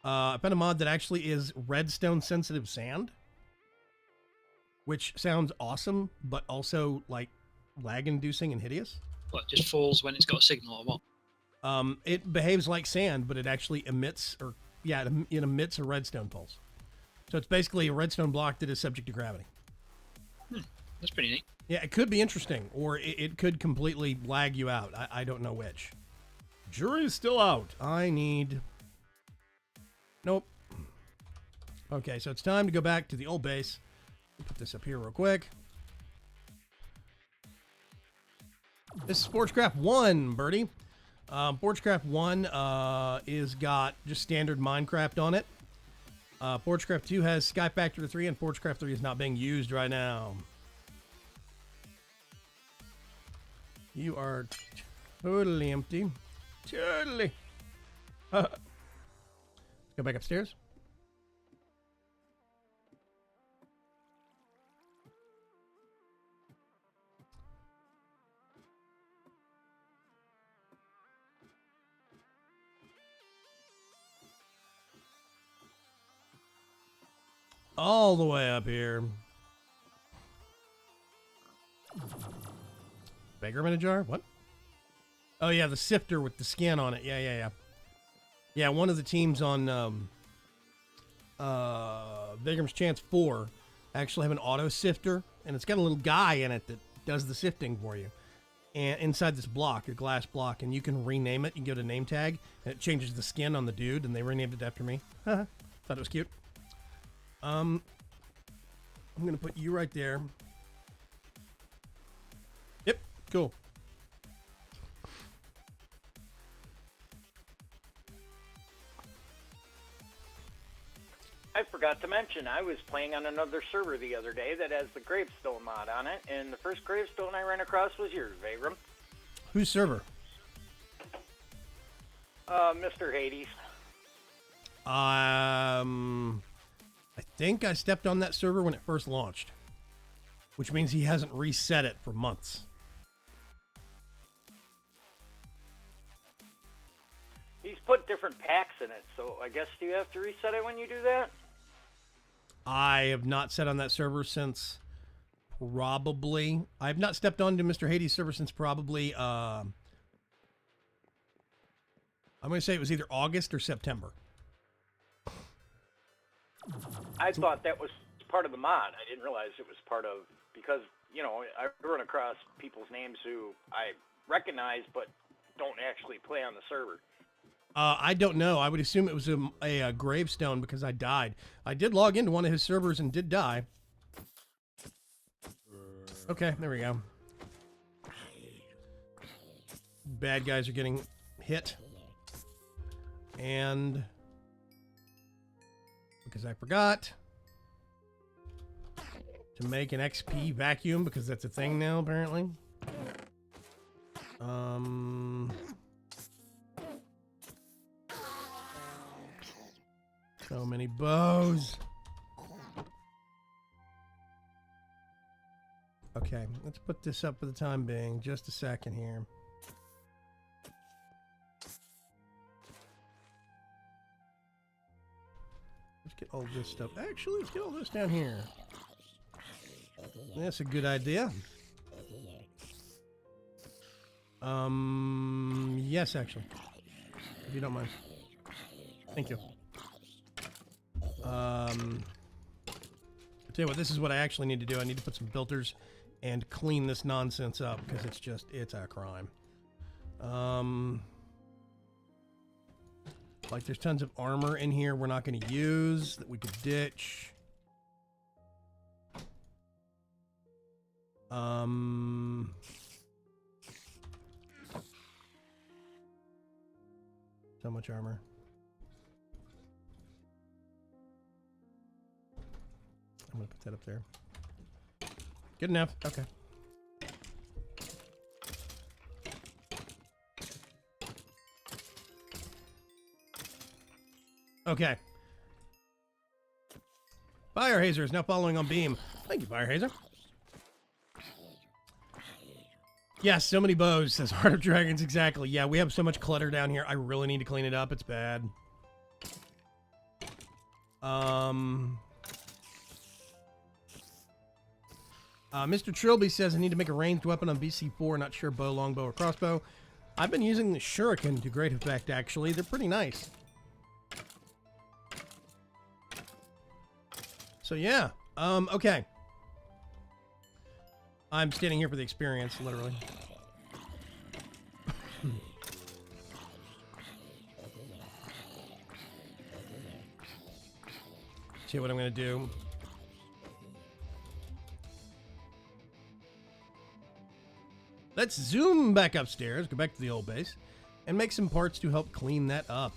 I found a mod that actually is redstone sensitive sand, which sounds awesome, but also like lag inducing and hideous. What, just falls when it's got a signal or what? It behaves like sand, but it actually emits, it emits a redstone pulse. So it's basically a redstone block that is subject to gravity. That's pretty neat. Yeah, it could be interesting, or it could completely lag you out. I don't know which. Jury's still out. I need... Nope. Okay, so it's time to go back to the old base. Put this up here real quick. This is ForgeCraft One, Birdie. ForgeCraft One is got just standard Minecraft on it. ForgeCraft 2 has Sky Factor 3, and ForgeCraft 3 is not being used right now. You are totally empty. Totally. Let's go back upstairs. All the way up here. Beggar in a jar? What? Oh, yeah, the sifter with the skin on it. Yeah. Yeah, one of the teams on Vigram's Chance 4 actually have an auto sifter, and it's got a little guy in it that does the sifting for you. And inside this block, a glass block, and you can rename it. You can go to name tag, and it changes the skin on the dude, and they renamed it after me. Thought it was cute. I'm gonna put you right there. Yep, cool. I forgot to mention, I was playing on another server the other day that has the gravestone mod on it, and the first gravestone I ran across was yours, Vagram. Whose server? Mr. Hades. I think I stepped on that server when it first launched, which means he hasn't reset it for months. He's put different packs in it, so I guess you have to reset it when you do that? I have not set on that server since probably... I have not stepped onto Mr. Hades' server since probably... I'm going to say it was either August or September. I thought that was part of the mod. I didn't realize it was part of... Because, you know, I run across people's names who I recognize but don't actually play on the server. I don't know. I would assume it was a gravestone because I died. I did log into one of his servers and did die. Okay, there we go. Bad guys are getting hit. And... because I forgot to make an XP vacuum because that's a thing now, apparently. So many bows. Okay, let's put this up for the time being. Just a second here. Let's get all this stuff. Actually, let's get all this down here. That's a good idea. Yes, actually. If you don't mind. Thank you. I'll tell you what, this is what I actually need to do. I need to put some filters and clean this nonsense up because it's a crime. Like there's tons of armor in here we're not going to use that we could ditch. So much armor. I'm gonna put that up there. Good enough. Okay. Okay. Fire Hazer is now following on beam. Thank you, Fire Hazer. Yeah, so many bows, says Heart of Dragons. Exactly. Yeah, we have so much clutter down here. I really need to clean it up. It's bad. Mr. Trilby says I need to make a ranged weapon on BC4. Not sure bow, longbow, or crossbow. I've been using the shuriken to great effect, actually. They're pretty nice. So yeah, okay. I'm standing here for the experience, literally. See what I'm gonna do. Let's zoom back upstairs, go back to the old base, and make some parts to help clean that up.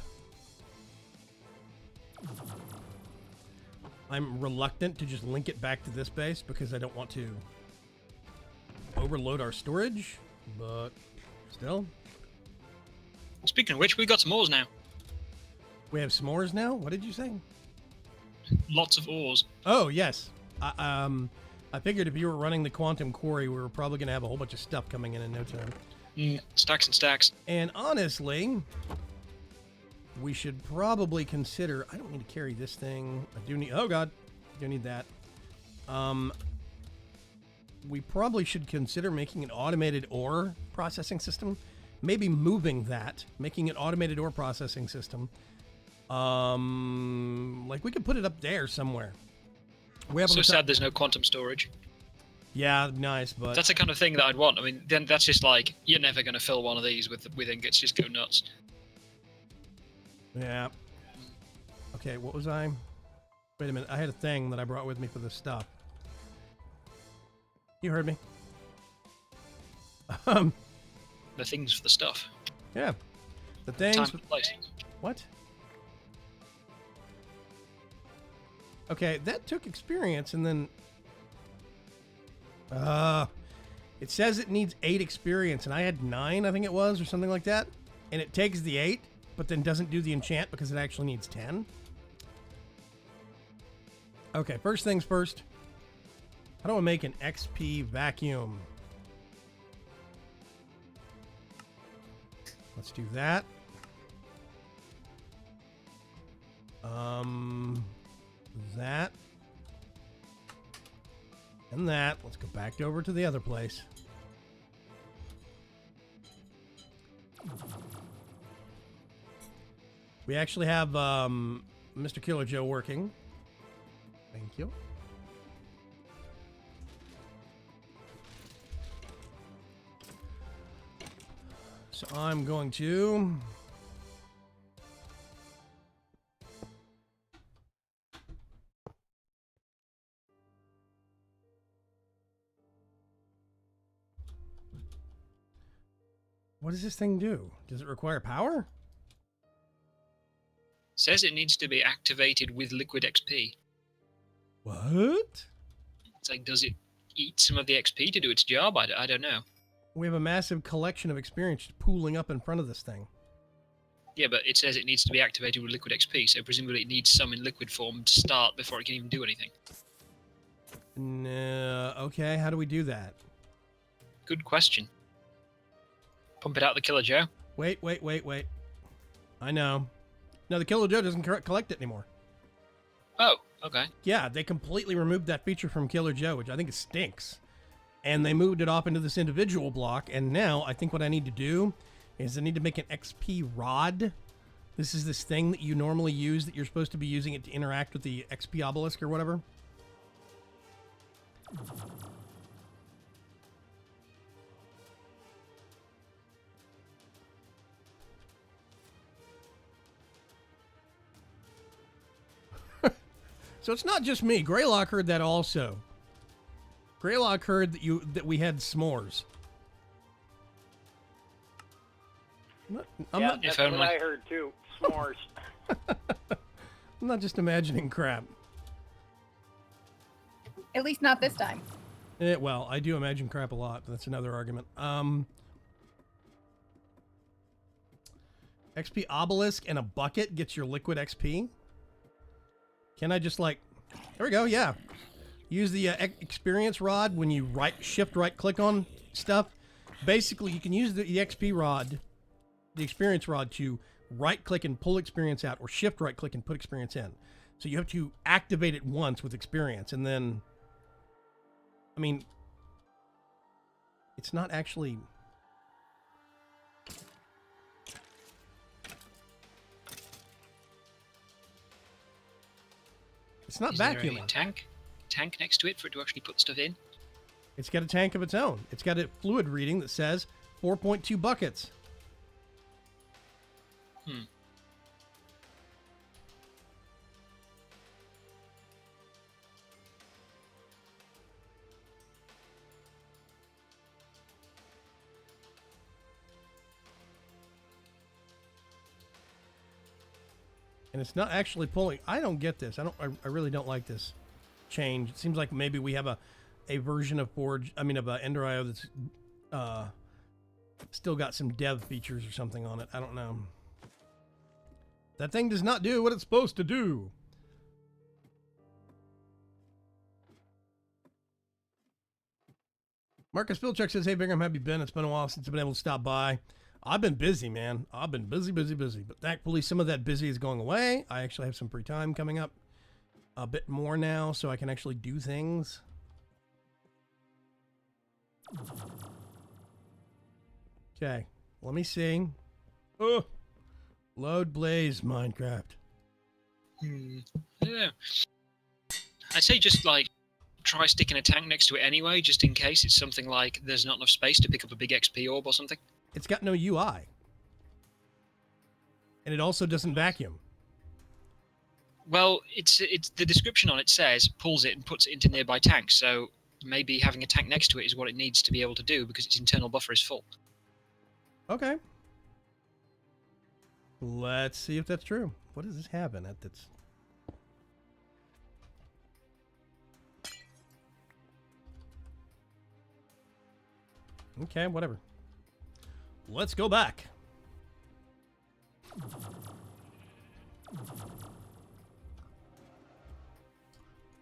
I'm reluctant to just link it back to this base because I don't want to overload our storage, but still. Speaking of which, we got some ores now. We have s'mores now? What did you say? Lots of ores. Oh, yes. I figured if you were running the quantum quarry, we were probably going to have a whole bunch of stuff coming in no time. Stacks and stacks. And honestly, we should probably consider... I don't need to carry this thing. I do need... Oh, God. I do need that. We probably should consider making an automated ore processing system. Maybe moving that. Making an automated ore processing system. Like, we could put it up there somewhere. We have So sad there's no quantum storage. Yeah, nice, but... That's the kind of thing that I'd want. I mean, then that's just like, you're never going to fill one of these with ingots. Just go nuts. Yeah. Okay, what was I? Wait a minute, I had a thing that I brought with me for this stuff. You heard me. The things for the stuff. Yeah. The things... Time and place. What? Okay, that took experience, and then... it says it needs 8 experience, and I had 9, I think it was, or something like that. And it takes the 8, but then doesn't do the enchant because it actually needs 10. Okay, first things first. How do I make an XP vacuum? Let's do that. That. And that. Let's go back over to the other place. We actually have Mr. Killer Joe working. Thank you. So I'm going to... What does this thing do? Does it require power? Says it needs to be activated with liquid XP. What? It's like, does it eat some of the XP to do its job? I don't know. We have a massive collection of experience just pooling up in front of this thing. Yeah, but it says it needs to be activated with liquid XP, so presumably it needs some in liquid form to start before it can even do anything. No, okay, how do we do that? Good question. Pump it out the Killer Joe. Wait. I know. No, the Killer Joe doesn't collect it anymore. Oh, okay. Yeah, they completely removed that feature from Killer Joe, which I think stinks. And they moved it off into this individual block, and now I think what I need to do is I need to make an XP rod. This is this thing that you normally use that you're supposed to be using it to interact with the XP obelisk or whatever. So it's not just me. Greylock heard that also. Greylock heard that we had s'mores. That's what I heard too. S'mores. I'm not just imagining crap. At least not this time. Well, I do imagine crap a lot. But that's another argument. XP obelisk and a bucket gets your liquid XP. Can I just like... There we go, yeah. Use the experience rod when you shift right click on stuff. Basically, you can use the XP rod, the experience rod, to right click and pull experience out, or shift right click and put experience in. So you have to activate it once with experience, and then... I mean... It's not actually... It's not Is there a vacuuming. tank next to it for it to actually put stuff in? It's got a tank of its own. It's got a fluid reading that says 4.2 buckets. And it's not actually pulling. I don't get this. I really don't like this change. It seems like maybe we have a version of Ender.io that's still got some dev features or something on it. I don't know. That thing does not do what it's supposed to do. Marcus Pilchuck says, "Hey, Bingham, how have you been? It's been a while since I've been able to stop by. I've been busy, man. I've been busy. But thankfully, some of that busy is going away. I actually have some free time coming up a bit more now, so I can actually do things." Okay, let me see. Oh, load Blaze Minecraft. Yeah. I'd say just like try sticking a tank next to it anyway, just in case it's something like there's not enough space to pick up a big XP orb or something. It's got no UI. And it also doesn't vacuum. Well, it's the description on it says pulls it and puts it into nearby tanks, so maybe having a tank next to it is what it needs to be able to do because its internal buffer is full. Okay. Let's see if that's true. What does this have in it that's... Okay, whatever. Let's go back.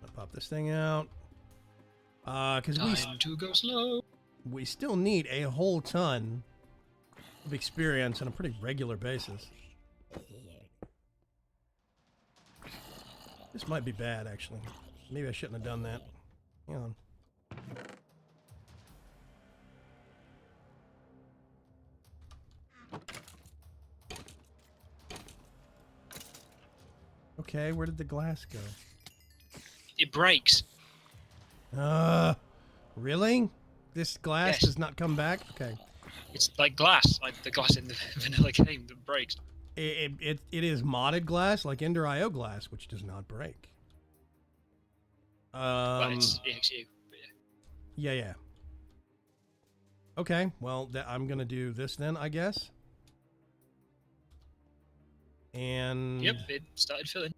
I'll pop this thing out. Because Time to go slow. we still need a whole ton of experience on a pretty regular basis. This might be bad, actually. Maybe I shouldn't have done that. Hang on. Okay, where did the glass go? It breaks. Really? This glass Yes. does not come back? Okay. It's like glass, like the glass in the vanilla game that breaks. It is modded glass, like Ender.io glass, which does not break. But it's EXU. But yeah. Yeah. Okay, well, I'm going to do this then, I guess. And... Yep, it started filling.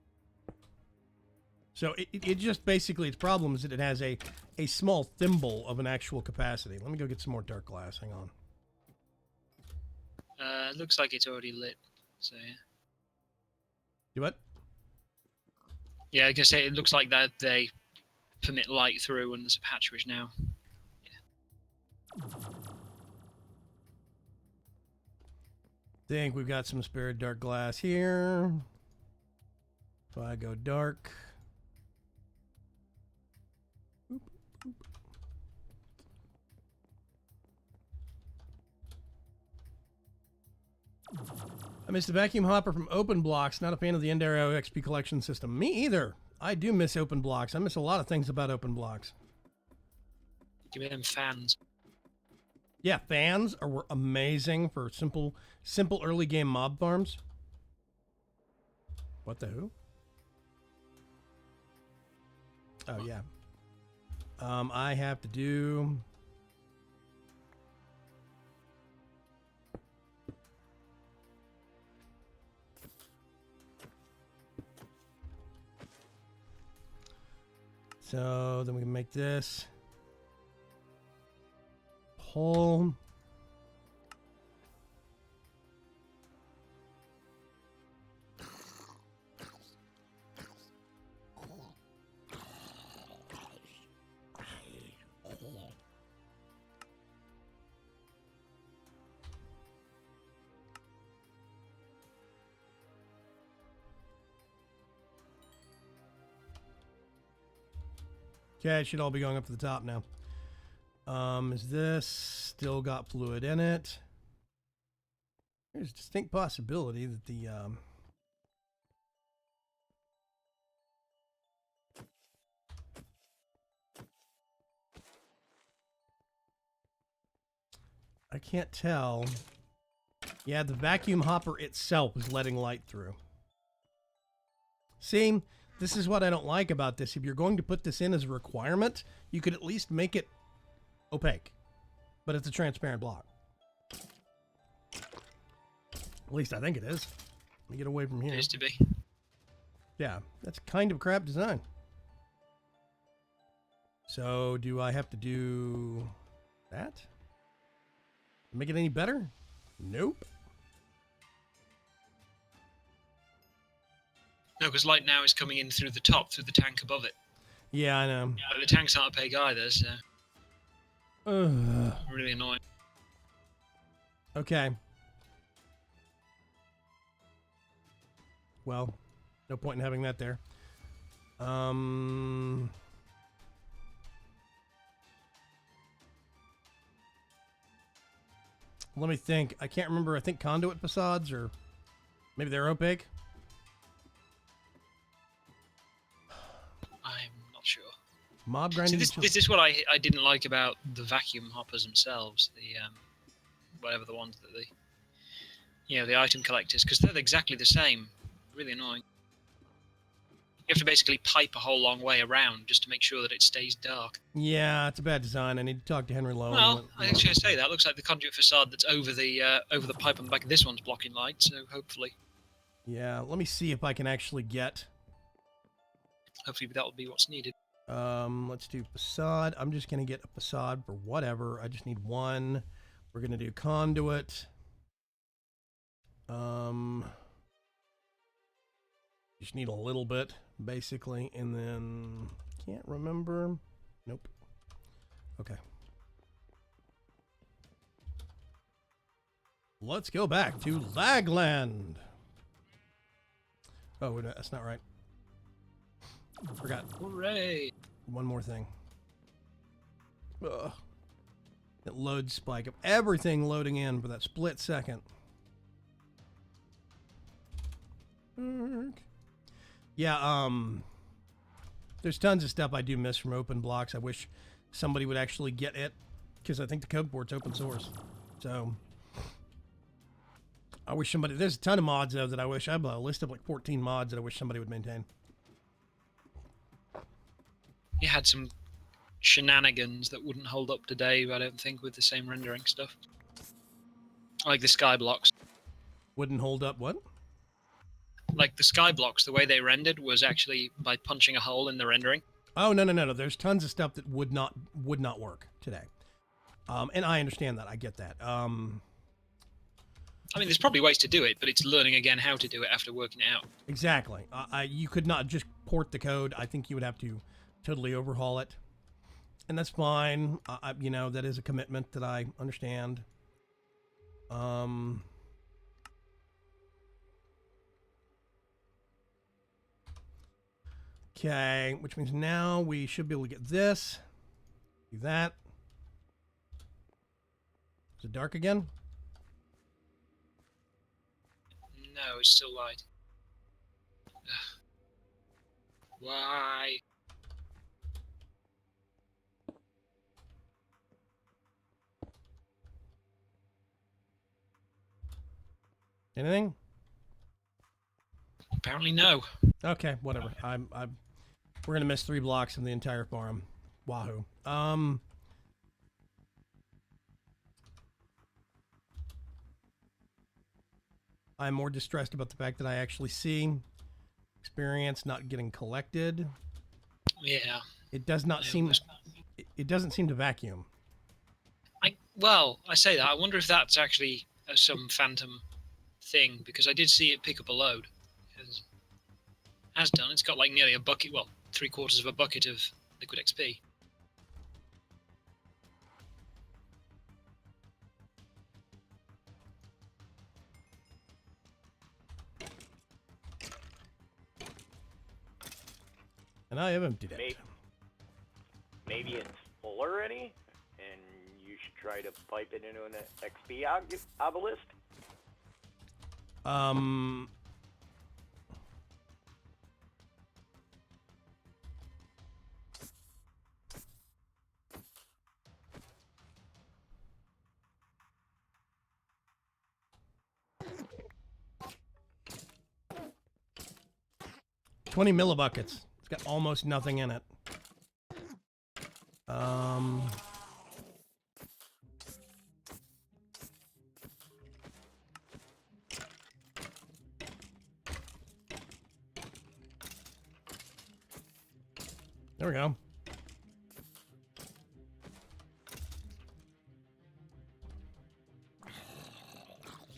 So it just basically, its problem is that it has a small thimble of an actual capacity. Let me go get some more dark glass. Hang on. Looks like it's already lit. So yeah. Do what? Yeah, I guess it looks like that they permit light through and there's a patchwork now. Think we've got some spare dark glass here. If I go dark. Boop, boop. I miss the vacuum hopper from Open Blocks. Not a fan of the Ender.io XP collection system. Me either. I do miss Open Blocks. I miss a lot of things about Open Blocks. Give me them fans. Yeah, fans were amazing for simple early game mob farms. What the who? Oh yeah. I have to do... So then we can make this. Pull. Okay, it should all be going up to the top now. Is this still got fluid in it? There's a distinct possibility that the I can't tell. Yeah, the vacuum hopper itself is letting light through. See, this is what I don't like about this. If you're going to put this in as a requirement, you could at least make it opaque. But it's a transparent block. At least I think it is. Let me get away from here. It is to be. Yeah, that's kind of crap design. So, do I have to do that? Make it any better? Nope. No, because light now is coming in through the top, through the tank above it. Yeah, I know. But the tank's not opaque either, so Ugh. really annoying. Okay. Well, no point in having that there. Let me think. I can't remember. I think conduit facades, or maybe they're opaque. I'm not sure. Mob See, grinding. this is what I didn't like about the vacuum hoppers themselves. The whatever the ones that the item collectors, because they're exactly the same. Really annoying. You have to basically pipe a whole long way around just to make sure that it stays dark. Yeah, it's a bad design. I need to talk to Henry Lowe. Well, I actually say that. It looks like the conduit facade that's over the pipe on the back of this one's blocking light, so hopefully Yeah, let me see if I can actually get. Hopefully that will be what's needed. Let's do facade. I'm just gonna get a facade for whatever. I just need one. We're gonna do conduit. Just need a little bit, basically, and then can't remember. Nope. Okay. Let's go back to Lagland. Oh, wait a minute, that's not right. Forgot. Hooray! One more thing. Ugh. That load spike of everything loading in for that split second. Yeah, there's tons of stuff I do miss from open blocks. I wish somebody would actually get it, because I think the code board's open source. So I wish somebody, there's a ton of mods though that I wish, I have a list of like 14 mods that I wish somebody would maintain. You had some shenanigans that wouldn't hold up today, I don't think, with the same rendering stuff. Like the sky blocks. Wouldn't hold up what? Like the sky blocks, the way they rendered was actually by punching a hole in the rendering. Oh, no. There's tons of stuff that would not work today. And I understand that. I get that. I mean, there's probably ways to do it, but it's learning again how to do it after working it out. Exactly. You could not just port the code. I think you would have to totally overhaul it. And that's fine. You know, that is a commitment that I understand. Okay, which means now we should be able to get this. Do that. Is it dark again? No, it's still light. Ugh. Why? Anything? Apparently no. Okay, whatever. We're gonna miss 3 blocks in the entire farm. Wahoo. I'm more distressed about the fact that I actually see experience not getting collected. Yeah. It does not seem. It doesn't seem to vacuum. Well, I say that. I wonder if that's actually some phantom thing, because I did see it pick up a load. It has done. It's got like nearly a bucket, well, 3/4 of a bucket of liquid XP. And I have emptied it. Maybe it's full already, and you should try to pipe it into an XP obelisk. 20 millibuckets. It's got almost nothing in it. There we go.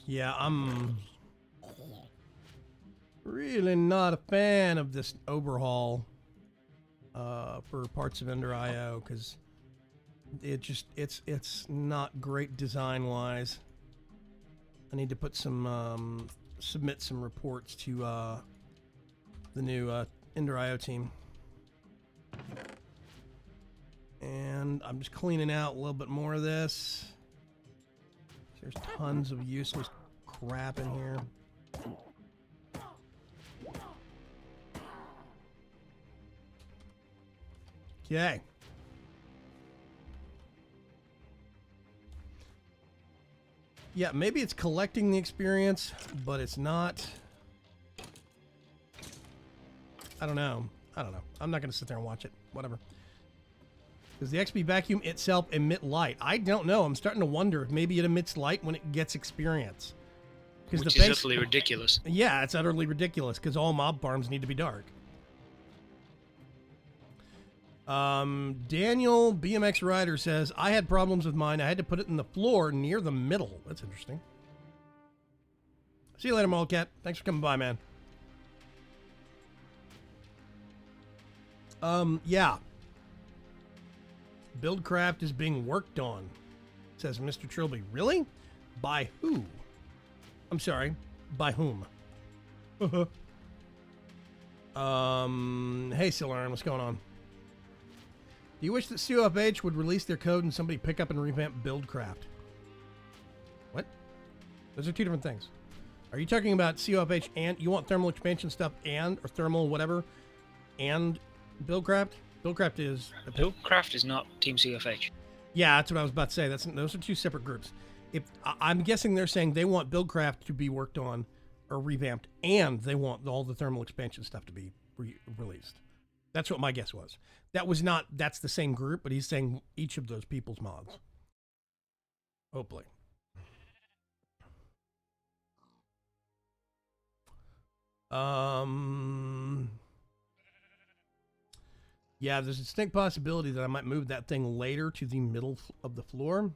Yeah, I'm really not a fan of this overhaul for parts of Ender.io because it's not great design wise. I need to put some submit some reports to the new Ender.io team. And I'm just cleaning out a little bit more of this. There's tons of useless crap in here. Okay. Yeah, maybe it's collecting the experience, but it's not. I don't know. I'm not going to sit there and watch it. Whatever. Does the XP vacuum itself emit light? I don't know. I'm starting to wonder if maybe it emits light when it gets experience. Which is utterly ridiculous. Yeah, it's utterly ridiculous because all mob farms need to be dark. Daniel BMX Rider says, I had problems with mine. I had to put it in the floor near the middle. That's interesting. See you later, Molecat. Thanks for coming by, man. Yeah. Buildcraft is being worked on, says Mr. Trilby. Really? By who? I'm sorry. By whom? Hey, Silaran, what's going on? Do you wish that COFH would release their code and somebody pick up and revamp Buildcraft? What? Those are two different things. Are you talking about COFH and you want thermal expansion stuff and, or thermal whatever, and Buildcraft? Buildcraft is... Buildcraft is not Team CFH. Yeah, that's what I was about to say. Those are two separate groups. I'm guessing they're saying they want Buildcraft to be worked on or revamped, and they want all the thermal expansion stuff to be released. That's what my guess was. That's the same group, but he's saying each of those people's mods. Hopefully. Yeah, there's a distinct possibility that I might move that thing later to the middle of the floor.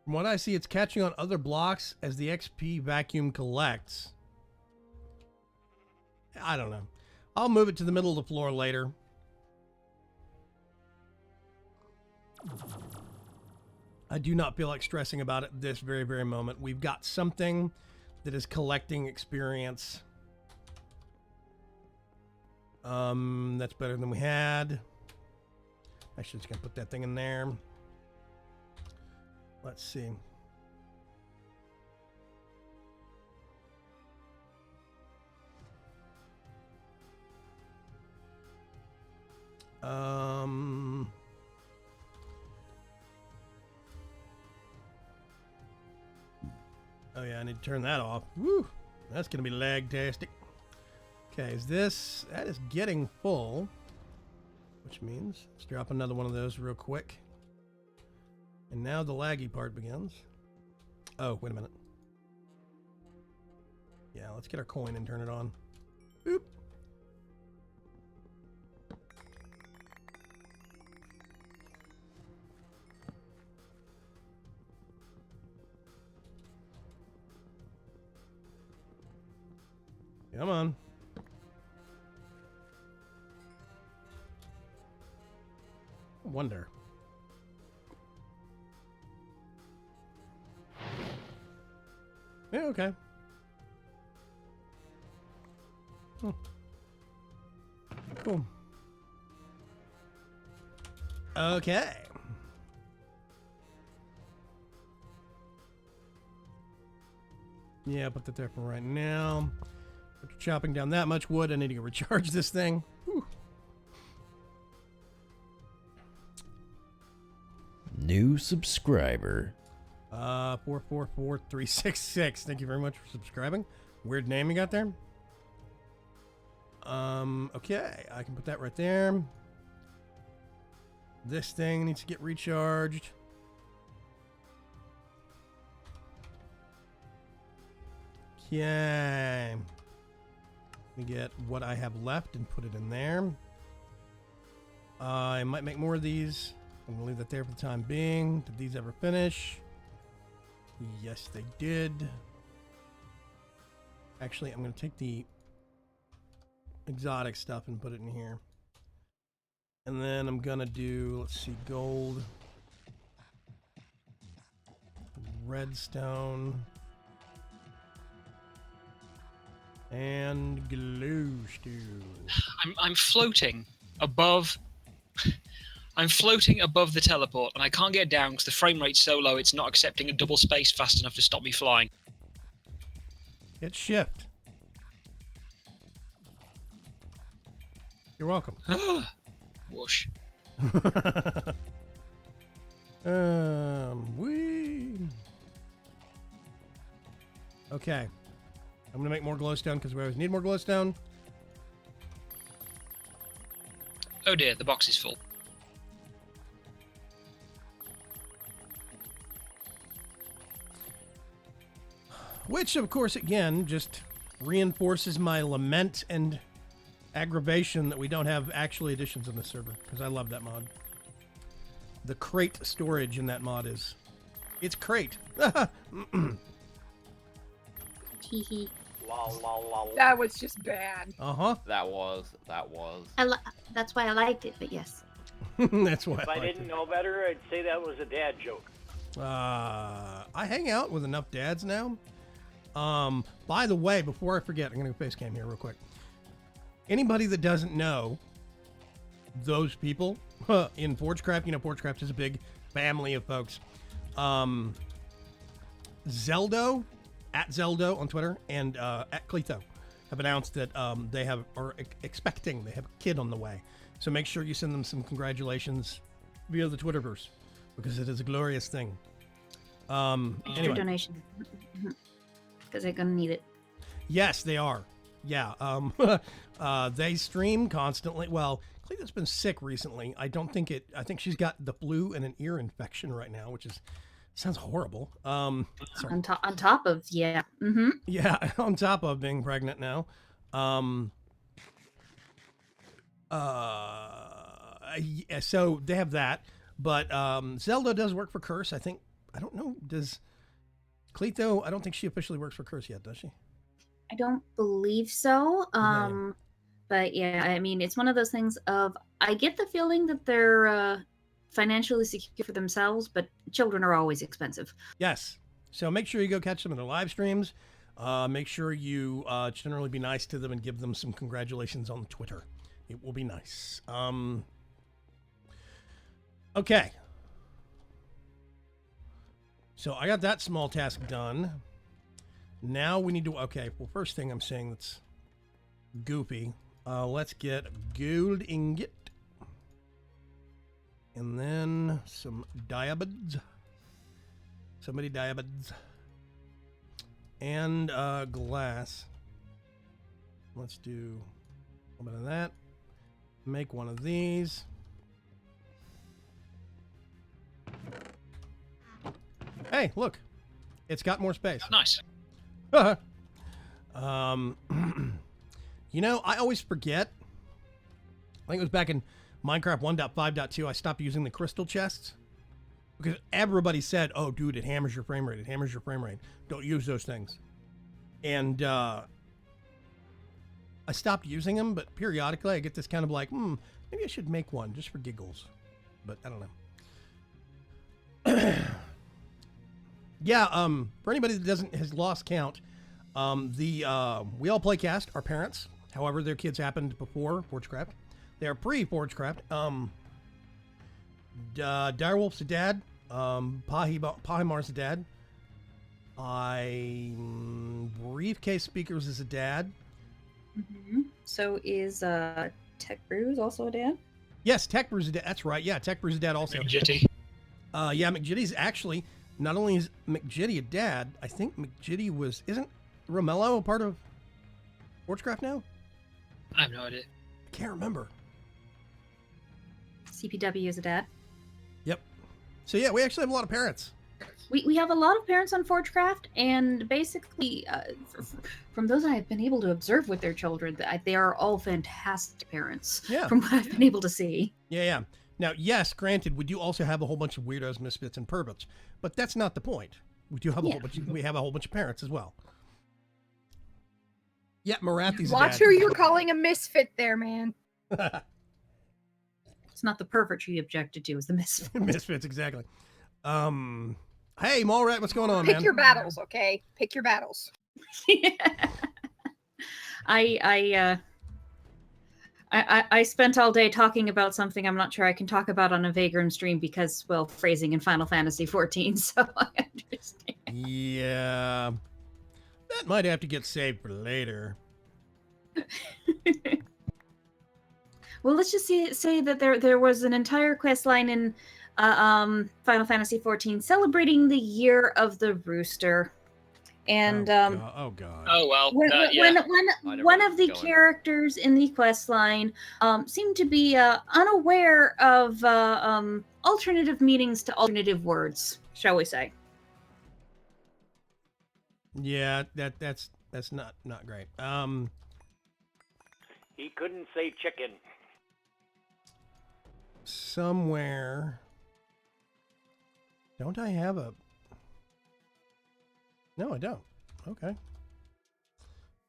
From what I see, it's catching on other blocks as the XP vacuum collects. I don't know. I'll move it to the middle of the floor later. I do not feel like stressing about it this very, very moment. We've got something that is collecting experience. That's better than we had. Actually, just gonna put that thing in there. Let's see. Oh yeah, I need to turn that off. Woo! That's gonna be lag-tastic. Okay, that is getting full, which means let's drop another one of those real quick. And now the laggy part begins. Oh, wait a minute. Yeah, let's get our coin and turn it on. Boop. Come on. I wonder. Yeah, okay. Cool. Okay. Yeah, put that there for right now. After chopping down that much wood, I need to go recharge this thing. Whew. New subscriber. 444366. Thank you very much for subscribing. Weird name you got there. Okay, I can put that right there. This thing needs to get recharged. Okay. Let me get what I have left and put it in there. I might make more of these. I'm going to leave that there for the time being. Did these ever finish? Yes, they did. Actually, I'm going to take the exotic stuff and put it in here. And then I'm going to do, let's see, gold, redstone, and glowstone. I'm floating above. I'm floating above the teleport, and I can't get down because the frame rate's so low. It's not accepting a double space fast enough to stop me flying. Hit shift. You're welcome. Whoosh. We. Okay. I'm gonna make more glowstone because we always need more glowstone. Oh dear, the box is full. Which, of course, again, just reinforces my lament and aggravation that we don't have actually additions on the server, because I love that mod. The crate storage in that mod is... It's crate. Hee. Lol, lol, lol. That was just bad. Uh-huh. That was. That's why I liked it, but yes. That's why If I I liked didn't know better, I'd say that was a dad joke. it. I hang out with enough dads now. By the way, before I forget, I'm going to face cam here real quick. Anybody that doesn't know those people in ForgeCraft, you know, ForgeCraft is a big family of folks. Zeldo, at Zeldo on Twitter, and at Cleto have announced that they are expecting, they have a kid on the way. So make sure you send them some congratulations via the Twitterverse, because it is a glorious thing. Extra donation. Because they're going to need it. Yes, they are. Yeah. They stream constantly. Well, Cleta's been sick recently. I think she's got the flu and an ear infection right now, which sounds horrible. Sorry. On top of, yeah. Mm-hmm. Yeah, on top of being pregnant now. Yeah, so they have that. But Zelda does work for Curse. I don't know, does Cleto, I don't think she officially works for Curse yet, does she? I don't believe so. Yeah. But yeah, I mean, it's one of those things of, I get the feeling that they're financially secure for themselves, but children are always expensive. Yes. So make sure you go catch them in their live streams. Make sure you generally be nice to them and give them some congratulations on Twitter. It will be nice. Okay. So I got that small task done. Now we need to... Okay, well, first thing I'm saying that's goofy. Let's get gold ingot. And then some diamonds. So many diamonds. And glass. Let's do a little bit of that. Make one of these. Hey, look. It's got more space. Nice. You know, I always forget. I think it was back in Minecraft 1.5.2, I stopped using the crystal chests. Because everybody said, oh, dude, it hammers your frame rate. It hammers your frame rate. Don't use those things. And I stopped using them, but periodically I get this kind of like, maybe I should make one just for giggles. But I don't know. Yeah, for anybody that has lost count, We All Play cast, our parents, however, their kids happened before ForgeCraft. They're pre-ForgeCraft. Direwolf's a dad. Pahimar's a dad. Briefcase Speakers is a dad. Mm-hmm. So is Tech Brews also a dad? Yes, Tech Brew's a dad. That's right. Yeah, Tech Brew's a dad also. McJitty. Yeah, McJitty's actually, not only is McJitty a dad, I think McJitty isn't Romello a part of ForgeCraft now? I have no idea. I can't remember. CPW is a dad. Yep. So yeah, we actually have a lot of parents. We have a lot of parents on ForgeCraft, and basically, from those I have been able to observe with their children, they are all fantastic parents. Yeah. From what I've been able to see. Yeah. Now, yes, granted, we do also have a whole bunch of weirdos, misfits, and perverts, but that's not the point. We do have a whole bunch. We have a whole bunch of parents as well. Yeah, Marathi's a Watch dad. who you're calling a misfit there, man. It's not the pervert she objected to, it's the misfit. Misfits, exactly. Hey, Mallrat, what's going on, Pick man? your battles, okay? Pick your battles. I spent all day talking about something I'm not sure I can talk about on a Vagrant stream because, well, phrasing in Final Fantasy XIV, so I understand. Yeah. That might have to get saved for later. Well, let's just say that there was an entire quest line in Final Fantasy XIV celebrating the year of the rooster. And oh god. Oh well. when one of the characters in the quest line seemed to be unaware of alternative meanings to alternative words, shall we say? Yeah, that's not great. He couldn't say chicken. Somewhere. Don't I have a? No, I don't. Okay.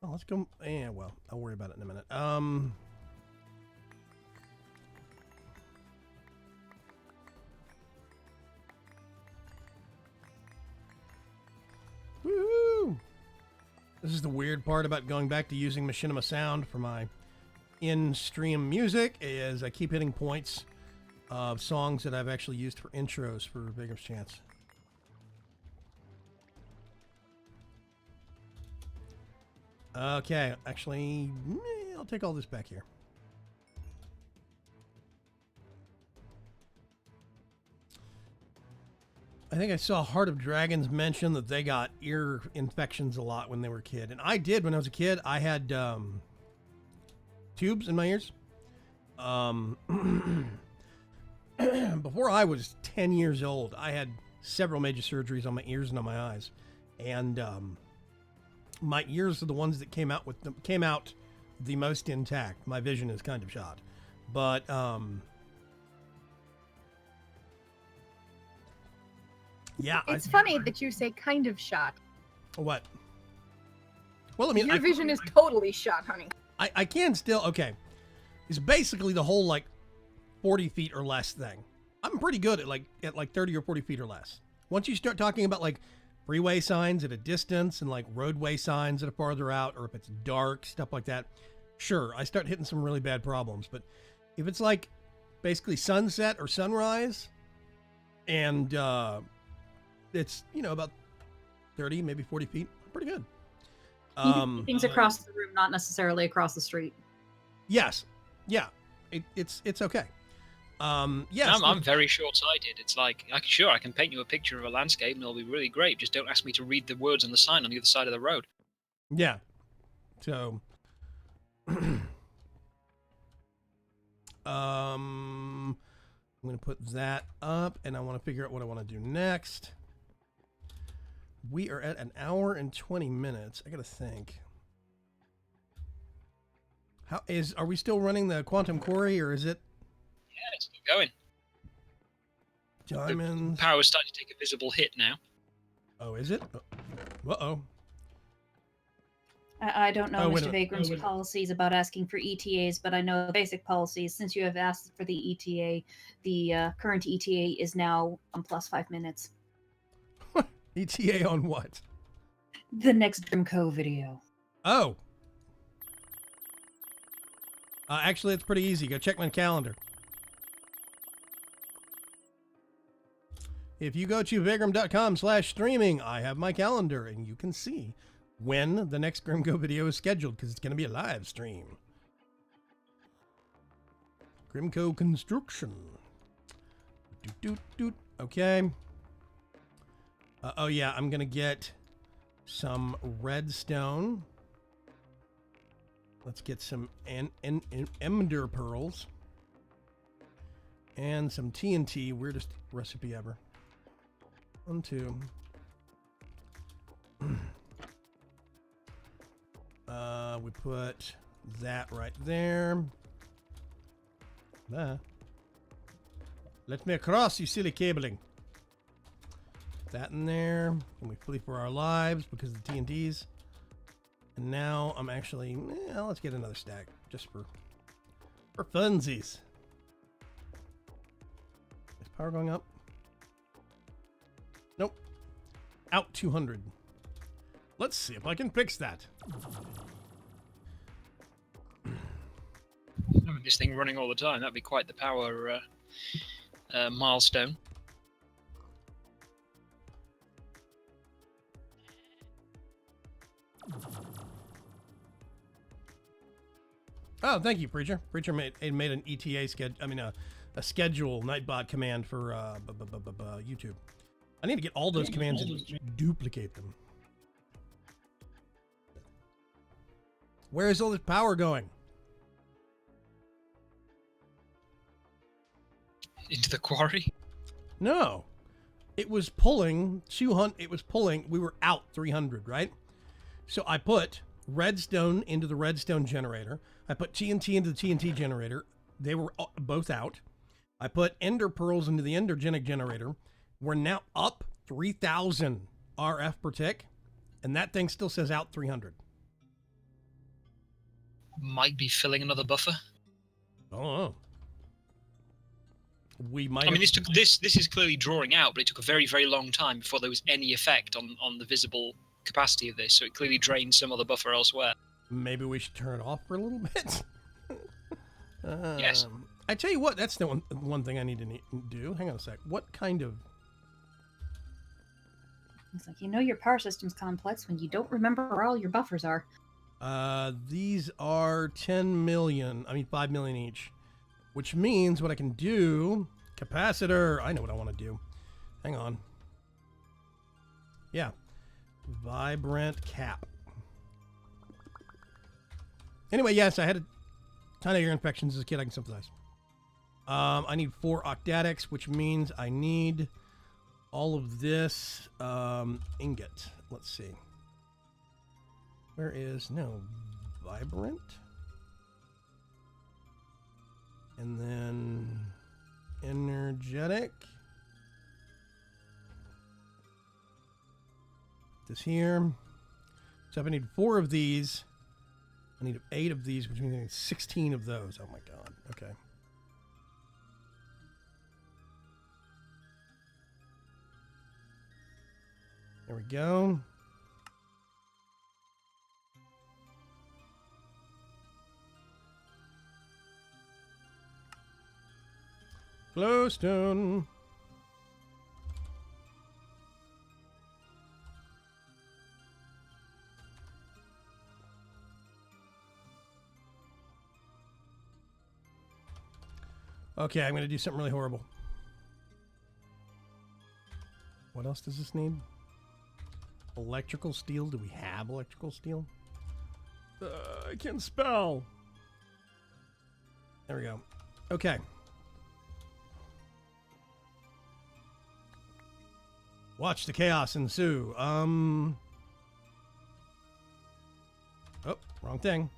Well, let's go. Yeah, well, I'll worry about it in a minute. Woo! This is the weird part about going back to using Machinima Sound for my in-stream music, is I keep hitting points of songs that I've actually used for intros for Vagrant's Chance. Okay, actually, I'll take all this back here. I think I saw Heart of Dragons mention that they got ear infections a lot when they were a kid. And I did when I was a kid. I had tubes in my ears. Before I was 10 years old, I had several major surgeries on my ears and on my eyes. And my ears are the ones that came out the most intact. My vision is kind of shot. But yeah, It's funny that you say kind of shot. What? Well, I mean, your vision is totally shot, honey. I can still, okay. It's basically the whole like 40 feet or less thing. I'm pretty good at like 30 or 40 feet or less. Once you start talking about like freeway signs at a distance and like roadway signs that are farther out, or if it's dark, stuff like that, sure, I start hitting some really bad problems. But if it's like basically sunset or sunrise and it's, you know, about 30, maybe 40 feet, pretty good. Things across the room, not necessarily across the street. Yes. Yeah. It's okay. Yes. I'm very short-sighted. It's like, I can paint you a picture of a landscape and it'll be really great. Just don't ask me to read the words on the sign on the other side of the road. Yeah. So, I'm going to put that up, and I want to figure out what I want to do next. We are at 1 hour and 20 minutes. I got to think. Are we still running the Quantum Quarry, or is it? Yeah, it's still going. Diamonds. The power is starting to take a visible hit now. Oh, is it? Uh-oh. I don't know wait a Mr. minute. Vagram's policies about asking for ETAs, but I know the basic policies. Since you have asked for the ETA, the current ETA is now on plus 5 minutes. ETA on what? The next Grimco video. Oh. Actually, it's pretty easy. Go check my calendar. If you go to vagram.com/streaming, I have my calendar, and you can see when the next Grimco video is scheduled, because it's going to be a live stream. Grimco Construction. Okay. Oh, yeah, I'm going to get some redstone. Let's get some ender pearls. And some TNT, weirdest recipe ever. 1, 2. We put that right there. Let me across, you silly cabling. That in there. And we flee for our lives because of the TNTs. And now I'm actually, let's get another stack just for funsies. Is power going up? Nope. Out 200. Let's see if I can fix that. Having this thing running all the time, that'd be quite the power milestone. Oh, thank you, Preacher. Preacher made an ETA a schedule Nightbot command for YouTube. I need to get all those commands and duplicate them. Where is all this power going? Into the quarry? No. It was pulling 200. It was pulling. We were out 300, right? So I put redstone into the redstone generator. I put TNT into the TNT generator. They were both out. I put ender pearls into the endergenic generator. We're now up 3,000 RF per tick, and that thing still says out 300. Might be filling another buffer. Oh. We might. I mean, this is clearly drawing out, but it took a very, very long time before there was any effect on the visible capacity of this. So it clearly drained some other buffer elsewhere. Maybe we should turn it off for a little bit. Yes. I tell you what, that's the one thing I need to do. Hang on a sec. What kind of? It's like, your power system's complex when you don't remember where all your buffers are. These are 10 million. 5 million each. Which means what I can do, capacitor. I know what I want to do. Hang on. Yeah. Vibrant cap. Anyway, yes, I had a ton of ear infections as a kid. I can sympathize. I need 4 octadics, which means I need all of this ingot. Let's see. Where is, vibrant? And then energetic. This here. So if I need 4 of these, I need 8 of these, which means I need 16 of those. Oh my god. Okay. There we go. Glowstone. Okay, I'm going to do something really horrible. What else does this need? Electrical steel? Do we have electrical steel? I can spell. There we go. Okay. Watch the chaos ensue. Oh, wrong thing.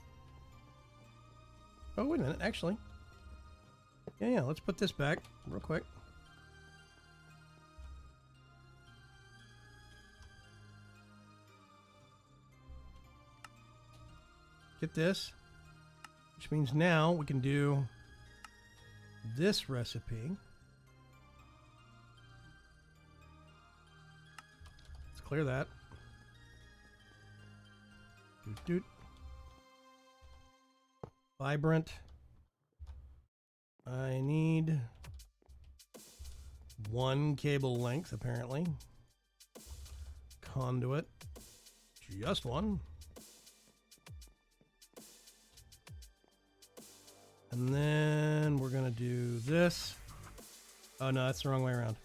Oh, wait a minute, actually. Yeah, let's put this back real quick. Get this, which means now we can do this recipe. Let's clear that. Doot, doot. Vibrant. I need 1 cable length, apparently. Conduit. Just 1. And then we're going to do this. Oh, no, that's the wrong way around.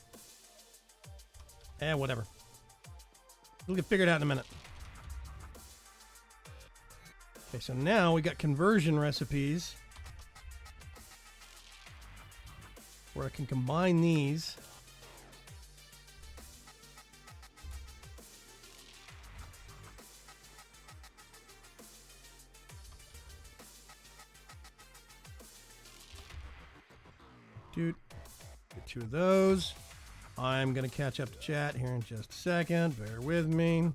Whatever. We'll get figured out in a minute. Okay, so now we got conversion recipes where I can combine these. Dude, get 2 of those. I'm going to catch up to chat here in just a second. Bear with me.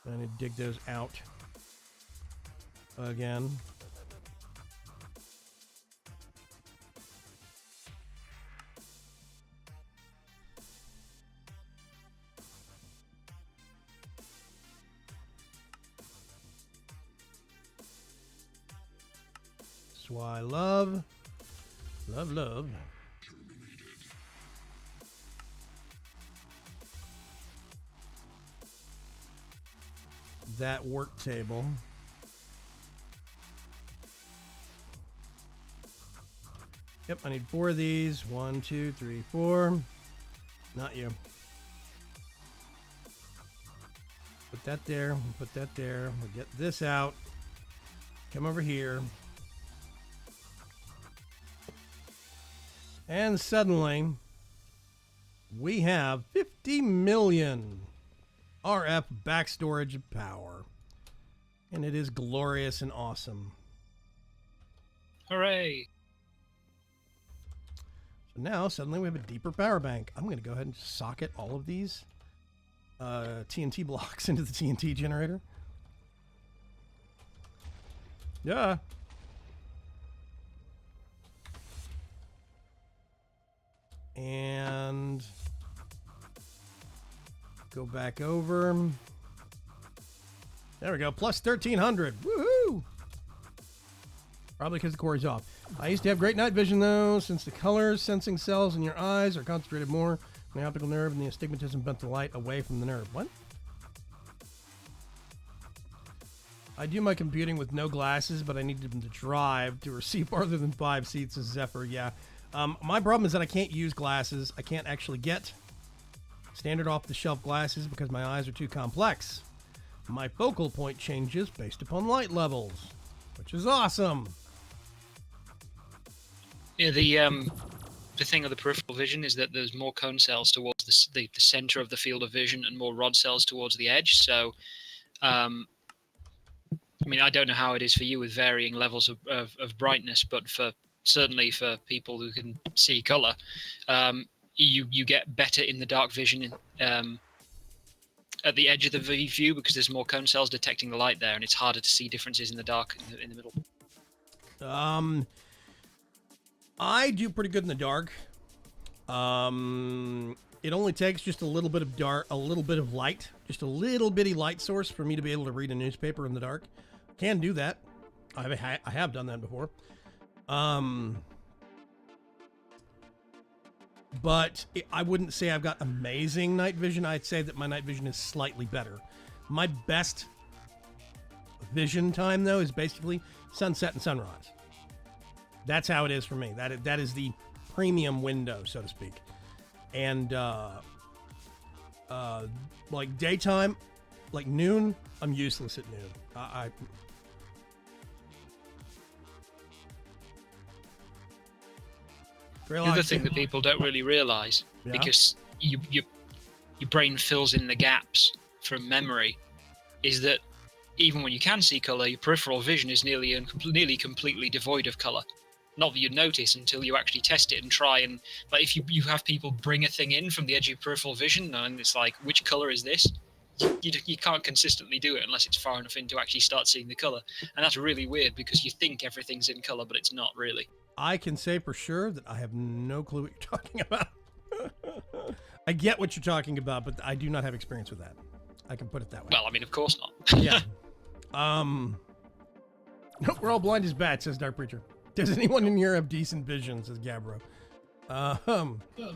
I need to dig those out again. That's why I love. That work table. Yep, I need 4 of these. 1, 2, 3, 4. Not you. Put that there. Put that there. We'll get this out. Come over here. And suddenly, we have 50 million RF back storage power. And it is glorious and awesome. Hooray! So now, suddenly we have a deeper power bank. I'm going to go ahead and socket all of these TNT blocks into the TNT generator. Yeah. And go back over. There we go. Plus 1,300. Woohoo! Probably because the core's off. I used to have great night vision, though, since the color sensing cells in your eyes are concentrated more on the optical nerve, and the astigmatism bent the light away from the nerve. What? I do my computing with no glasses, but I need them to drive to receive farther than 5 seats as Zephyr. Yeah. My problem is that I can't use glasses. I can't actually get standard off-the-shelf glasses because my eyes are too complex. My focal point changes based upon light levels, which is awesome. Yeah, the thing of the peripheral vision is that there's more cone cells towards the center of the field of vision and more rod cells towards the edge. So, I mean, I don't know how it is for you with varying levels of brightness, but certainly for people who can see color, you get better in the dark vision at the edge of the view because there's more cone cells detecting the light there, and it's harder to see differences in the dark in the middle. I do pretty good in the dark. It only takes just a little bit of light, just a little bitty light source for me to be able to read a newspaper in the dark. Can do that. I have done that before. But I wouldn't say I've got amazing night vision. I'd say that my night vision is slightly better. My best vision time, though, is basically sunset and sunrise. That's how it is for me. That is the premium window, so to speak. And like daytime, like noon, I'm useless at noon. The other thing that people don't really realize, because your brain fills in the gaps from memory, is that even when you can see color, your peripheral vision is nearly completely devoid of color. Not that you'd notice until you actually test it and try and, like, if you have people bring a thing in from the edge of your peripheral vision and it's like, which color is this? You can't consistently do it unless it's far enough in to actually start seeing the color. And that's really weird because you think everything's in color, but it's not really. I can say for sure that I have no clue what you're talking about. I get what you're talking about, but I do not have experience with that. I can put it that way. Well, I mean, of course not. Yeah. Nope, we're all blind as bats, says Dark Preacher. Does anyone in here have decent vision, says Gabbro. I do.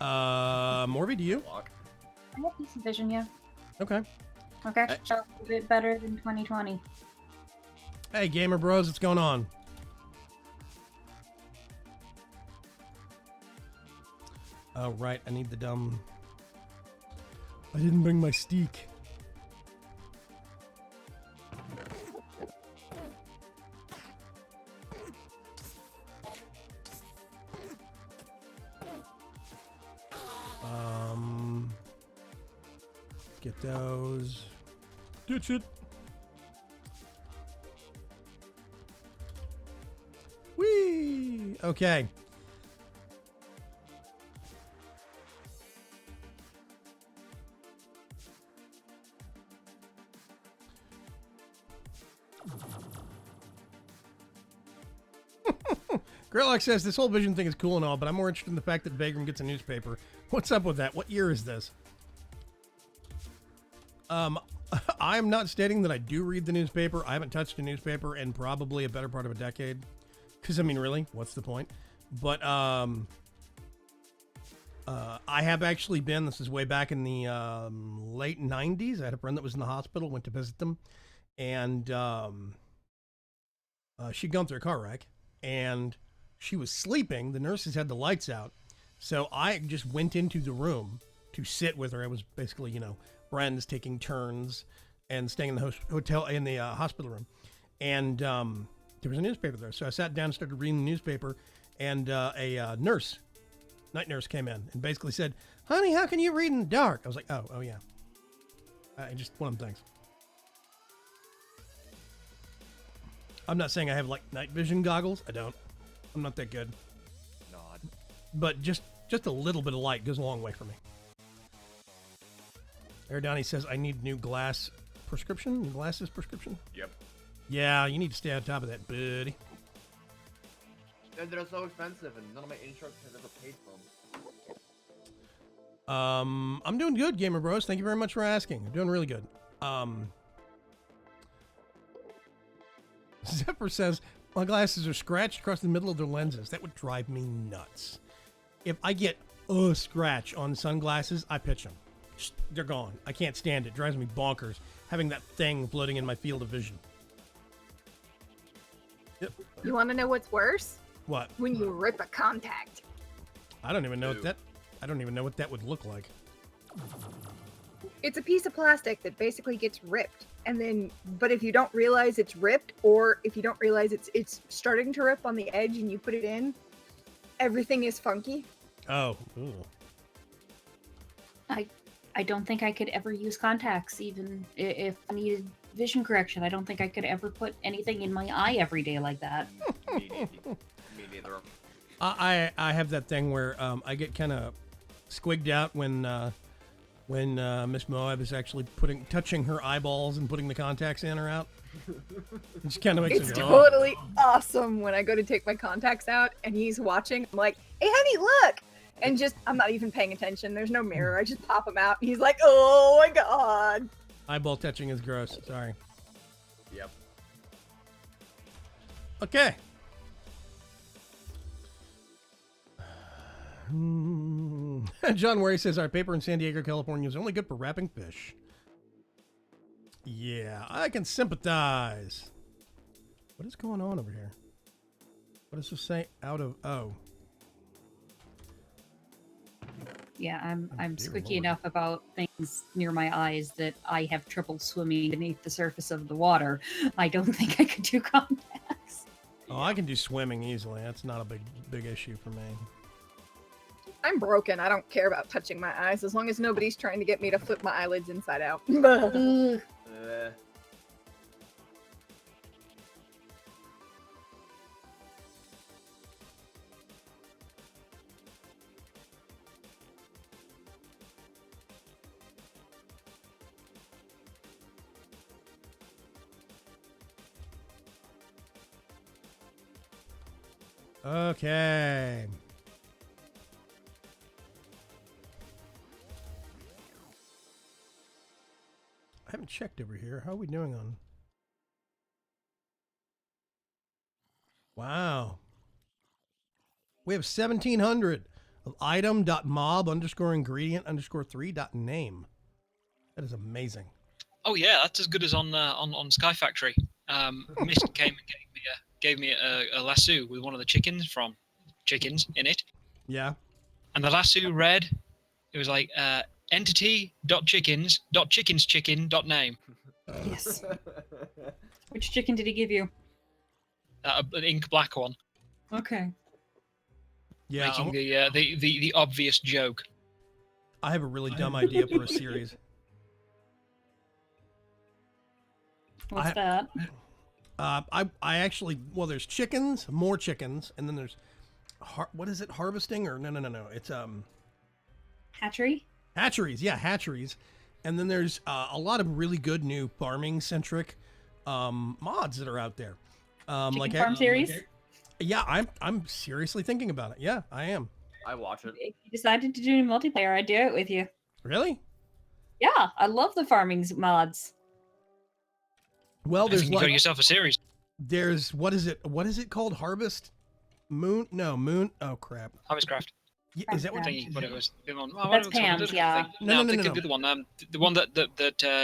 Morby, do you? I have decent vision, yeah. Okay. Okay, so a bit better than 2020. Hey, Gamer Bros, what's going on? Oh, right. I need the dumb... I didn't bring my steak. Get those. Ditch it. Whee! Okay. Grillox says this whole vision thing is cool and all, but I'm more interested in the fact that Vagram gets a newspaper. What's up with that? What year is this? I'm not stating that I do read the newspaper. I haven't touched a newspaper in probably a better part of a decade. Because, I mean, really, what's the point? But I have actually been, this is way back in the late 90s. I had a friend that was in the hospital, went to visit them. And she'd gone through a car wreck. And she was sleeping. The nurses had the lights out. So I just went into the room to sit with her. I was basically, you know, friends taking turns and staying in the hotel, in the hospital room. And there was a newspaper there. So I sat down and started reading the newspaper. And a nurse, night nurse, came in and basically said, "Honey, how can you read in the dark?" I was like, oh yeah. Just one of them things. I'm not saying I have like night vision goggles. I don't. I'm not that good. Nod. But just a little bit of light goes a long way for me. Aridani says I need new glass prescription. New glasses prescription. Yep. Yeah, you need to stay on top of that, buddy. And they're so expensive, and none of my insurance has ever paid for them. I'm doing good, Gamer Bros. Thank you very much for asking. I'm doing really good. Zephyr says, my glasses are scratched across the middle of their lenses. That would drive me nuts. If I get a scratch on sunglasses, I pitch them. They're gone. I can't stand it. It drives me bonkers having that thing floating in my field of vision. Yep. You want to know what's worse? What? When you rip a contact. I don't even know what that. I don't even know what that would look like. It's a piece of plastic that basically gets ripped, and then, but if you don't realize it's ripped, or if you don't realize it's starting to rip on the edge, and you put it in, everything is funky. Oh. Ooh. I don't think I could ever use contacts, even if I needed vision correction. I don't think I could ever put anything in my eye every day like that. Me neither. I have that thing where I get kind of squigged out when Miss Moab is actually touching her eyeballs and putting the contacts in or out. It just kind of makes It's it go, totally awesome when I go to take my contacts out and he's watching. I'm like, "Hey, honey, look!" And just, I'm not even paying attention. There's no mirror. I just pop them out, and he's like, "Oh my god!" Eyeball touching is gross. Sorry. Yep. Okay. John Wary says our paper in San Diego, California is only good for wrapping fish. Yeah, I can sympathize. What is going on over here? What does this say? Out of... Oh. Yeah, I'm dear squeaky Lord. enough about things near my eyes that I have trouble swimming beneath the surface of the water. I don't think I could do contacts. Oh, I can do swimming easily. That's not a big issue for me. I'm broken. I don't care about touching my eyes as long as nobody's trying to get me to flip my eyelids inside out. Ugh. Okay. I haven't checked over here. How are we doing on? Wow. We have 1,700 of item.mob_ingredient_3.name. That is amazing. Oh yeah, that's as good as on Sky Factory. Mist came and gave me a lasso with one of the chickens in it, Yeah. And the lasso read, it was like entity.chickens.chickenschicken.name. Yes. Which chicken did he give you? An ink black one, Okay. Yeah, making the obvious joke. I have a really dumb idea for a series. What's that? I actually, well, there's chickens, more chickens, and then there's what is it, harvesting, or no, it's Hatchery? hatcheries. Yeah, hatcheries. And then there's a lot of really good new farming centric mods that are out there. Chicken farm series? Yeah, I'm seriously thinking about it. Yeah, I am. I watch it. If you decided to do multiplayer, I'd do it with you. Really? Yeah, I love the farming mods. Well, I there's think you got like yourself a series. there's what is it called? Harvest Moon? No, Moon. Oh crap. HarvestCraft. Yeah, is that what? Thingy, whatever it was. The one- That's what was it called? Pam's, yeah. No, I'm no, thinking no. of the other one. The one that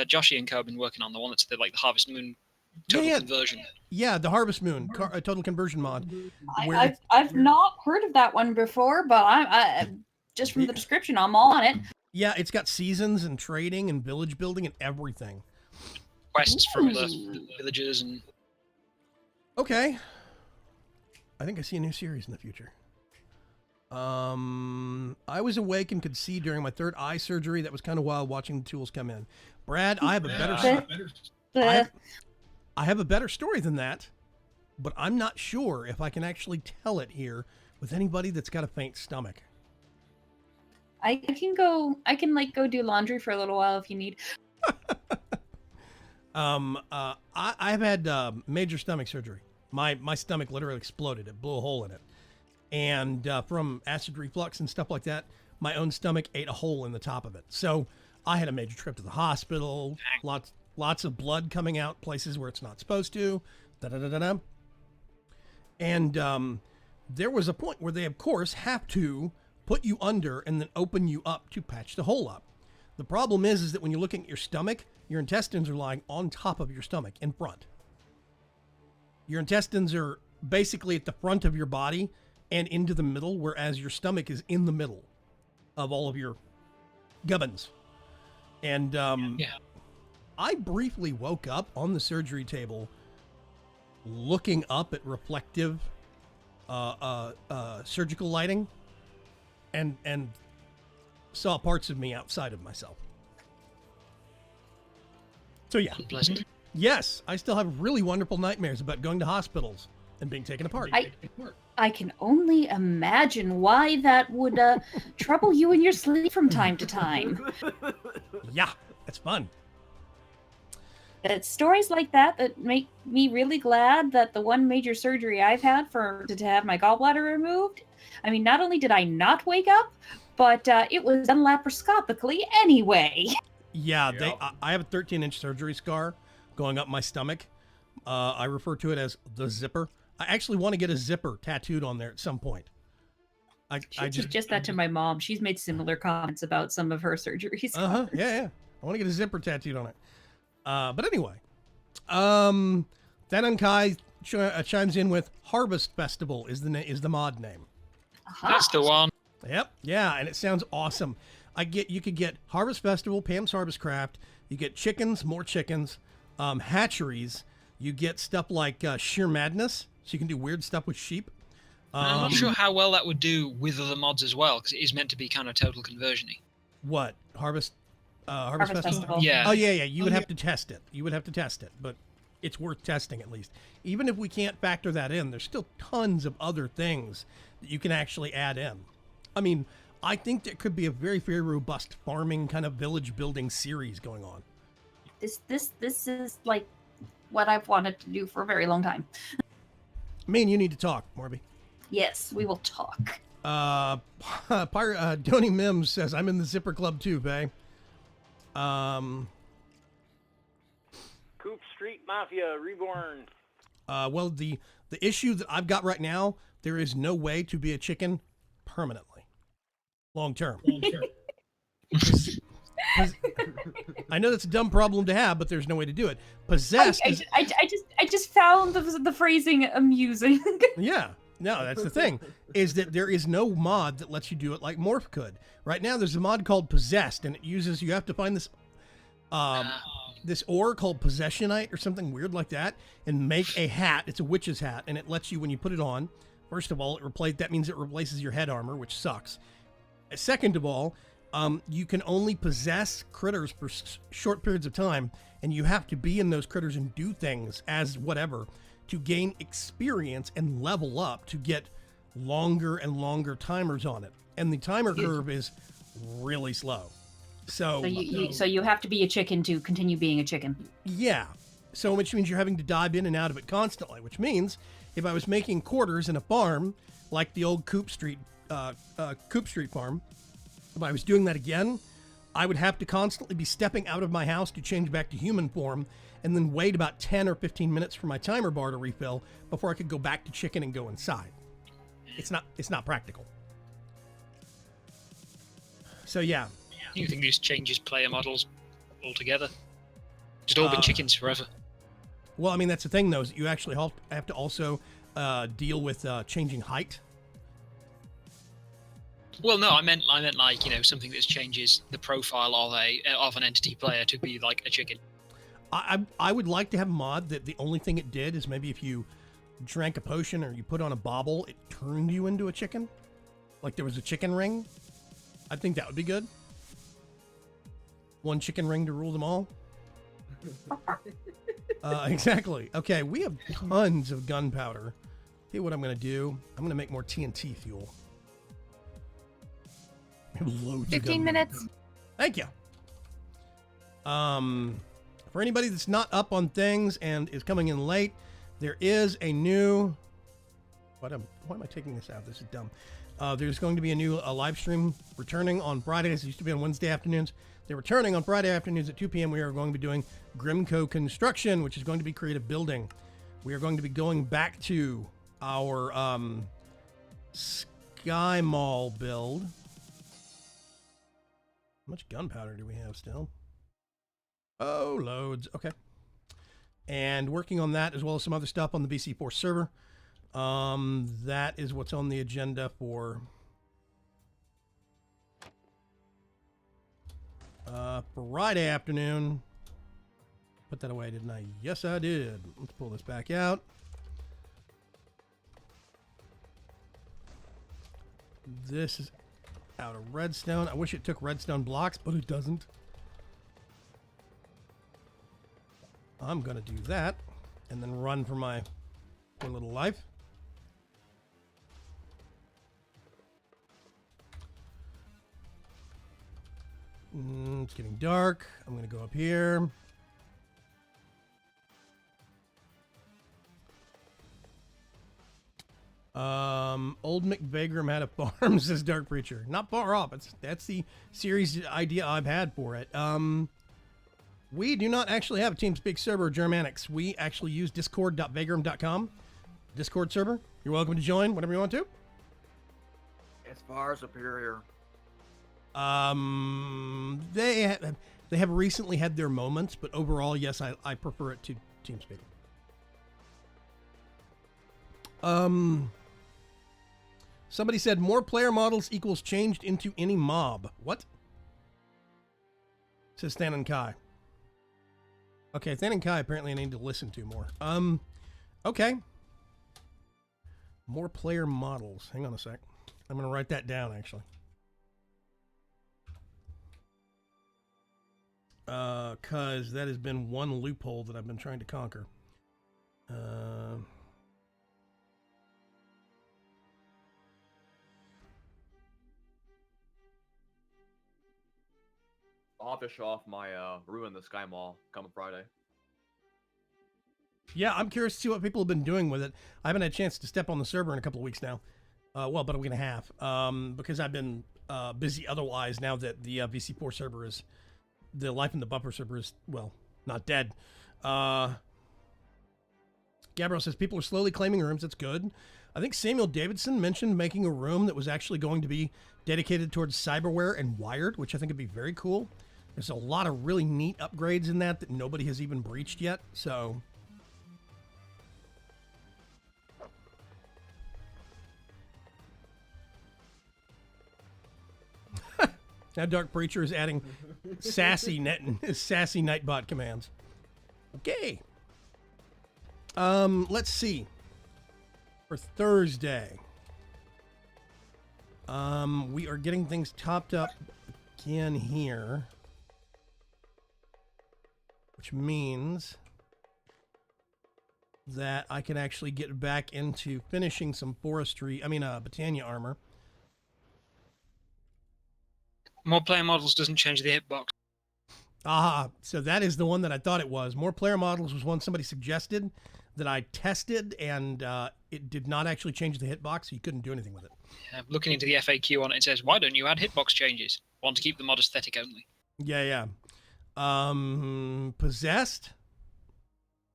Joshy and Co have been working on. The one that's the Harvest Moon total Yeah. conversion. Yeah, the Harvest Moon total conversion mod. where I've not heard of that one before, but I just from the description, I'm all on it. Yeah, it's got seasons and trading and village building and everything. Quests from the villagers and Okay. I think I see a new series in the future. I was awake and could see during my third eye surgery. That was kind of wild watching the tools come in. Brad, I have a I have a better story than that, but I'm not sure if I can actually tell it here with anybody that's got a faint stomach. I can go go do laundry for a little while if you need. I've had major stomach surgery. My stomach literally exploded. It blew a hole in it. And from acid reflux and stuff like that, my own stomach ate a hole in the top of it. So I had a major trip to the hospital, lots of blood coming out places where it's not supposed to. Da-da-da-da-da. And there was a point where they, of course, have to put you under and then open you up to patch the hole up. The problem is that when you're looking at your stomach, your intestines are lying on top of your stomach in front. Your intestines are basically at the front of your body and into the middle, whereas your stomach is in the middle of all of your gubbins. And I briefly woke up on the surgery table looking up at reflective surgical lighting and saw parts of me outside of myself. So yeah. Pleasant. Yes, I still have really wonderful nightmares about going to hospitals and being taken apart. I can only imagine why that would trouble you in your sleep from time to time. Yeah, it's fun. It's stories like that make me really glad that the one major surgery I've had to have my gallbladder removed, I mean, not only did I not wake up, but it was done laparoscopically anyway. Yeah, I have a 13-inch surgery scar going up my stomach. I refer to it as the zipper. I actually want to get a zipper tattooed on there at some point. I just suggest that to my mom. She's made similar comments about some of her surgeries. Yeah. I want to get a zipper tattooed on it. But anyway, Thanankai chimes in with Harvest Festival is the mod name. That's the one. Yep. Yeah, and it sounds awesome. You could get Harvest Festival, Pam's Harvest Craft. You get chickens, more chickens, hatcheries. You get stuff like Sheer Madness, so you can do weird stuff with sheep. I'm not sure how well that would do with other mods as well, because it is meant to be kind of total conversion-y. What? Harvest Festival? Yeah. Oh, yeah. You would have to test it. But it's worth testing at least. Even if we can't factor that in, there's still tons of other things that you can actually add in. I mean, I think there could be a very, very robust farming kind of village building series going on. This is like what I've wanted to do for a very long time. Me and you need to talk, Morby. Yes, we will talk. Donny Mims says, I'm in the Zipper Club too, Bay. Coop Street Mafia Reborn. Well, the issue that I've got right now, there is no way to be a chicken permanently, long term. I know that's a dumb problem to have, but there's no way to do it. Possessed. I just found the phrasing amusing. Yeah. No, that's the thing, is that there is no mod that lets you do it like Morph could. Right now, there's a mod called Possessed, and it uses, you have to find this this ore called Possessionite or something weird like that, and make a hat. It's a witch's hat, and it lets you, when you put it on, first of all, that means it replaces your head armor, which sucks. Second of all, you can only possess critters for short periods of time, and you have to be in those critters and do things as whatever to gain experience and level up to get longer and longer timers on it. And the timer curve is really slow. So you have to be a chicken to continue being a chicken. Yeah. So which means you're having to dive in and out of it constantly, which means if I was making quarters in a farm, like the old Coop Street farm, if I was doing that again, I would have to constantly be stepping out of my house to change back to human form and then wait about 10 or 15 minutes for my timer bar to refill before I could go back to chicken and go inside. It's not practical. So yeah. You think this changes player models altogether? Just all been chickens forever. Well, I mean, that's the thing, though, is you actually have to also deal with changing height. Well, no, I meant like, something that changes the profile of an entity player to be like a chicken. I would like to have a mod that the only thing it did is maybe if you drank a potion or you put on a bauble, it turned you into a chicken. Like there was a chicken ring. I think that would be good. One chicken ring to rule them all. Exactly. Okay, we have tons of gunpowder. Hey, what I'm going to do, I'm going to make more TNT fuel. Loads 15 minutes. Thank you. For anybody that's not up on things and is coming in late, there is a new... Why am I taking this out? This is dumb. There's going to be a new live stream returning on Fridays. It used to be on Wednesday afternoons. They're returning on Friday afternoons at 2 p.m. We are going to be doing Grimco Construction, which is going to be creative building. We are going to be going back to our Sky Mall build. How much gunpowder do we have still? Oh, loads. Okay. And working on that as well as some other stuff on the VC4 server. That is what's on the agenda for Friday afternoon. Put that away, didn't I? Yes, I did. Let's pull this back out. This is out of redstone. I wish it took redstone blocks, but it doesn't. I'm going to do that and then run for my poor little life. It's getting dark. I'm going to go up here. Old McVagram had a farm, says Dark Preacher. Not far off. That's the series idea I've had for it. We do not actually have a TeamSpeak server, Germanics. We actually use discord.vagram.com. Discord server. You're welcome to join whenever you want to. It's far superior. They have recently had their moments, but overall, yes, I prefer it to TeamSpeak. Somebody said more player models equals changed into any mob. What? Says Than and Kai. Okay, Than and Kai apparently I need to listen to more. Okay. More player models. Hang on a sec. I'm going to write that down, actually. Because that has been one loophole that I've been trying to conquer. I'll have to show off my Ruin the Sky Mall coming Friday. Yeah, I'm curious to see what people have been doing with it. I haven't had a chance to step on the server in a couple of weeks now. Well, about a week and a half. Because I've been busy otherwise now that the VC4 server is... The Life in the Bumper server is, well, not dead. Gabriel says people are slowly claiming rooms. That's good. I think Samuel Davidson mentioned making a room that was actually going to be dedicated towards cyberware and wired, which I think would be very cool. There's a lot of really neat upgrades in that nobody has even breached yet, so... Now Dark Preacher is adding sassy Nightbot commands. Okay. Let's see. For Thursday, we are getting things topped up again here, which means that I can actually get back into finishing some Botania armor. More player models doesn't change the hitbox. Ah, so that is the one that I thought it was. More player models was one somebody suggested that I tested, and it did not actually change the hitbox, so you couldn't do anything with it. Yeah, looking into the FAQ on it, it says, why don't you add hitbox changes? Want to keep the mod aesthetic only. Yeah. Possessed,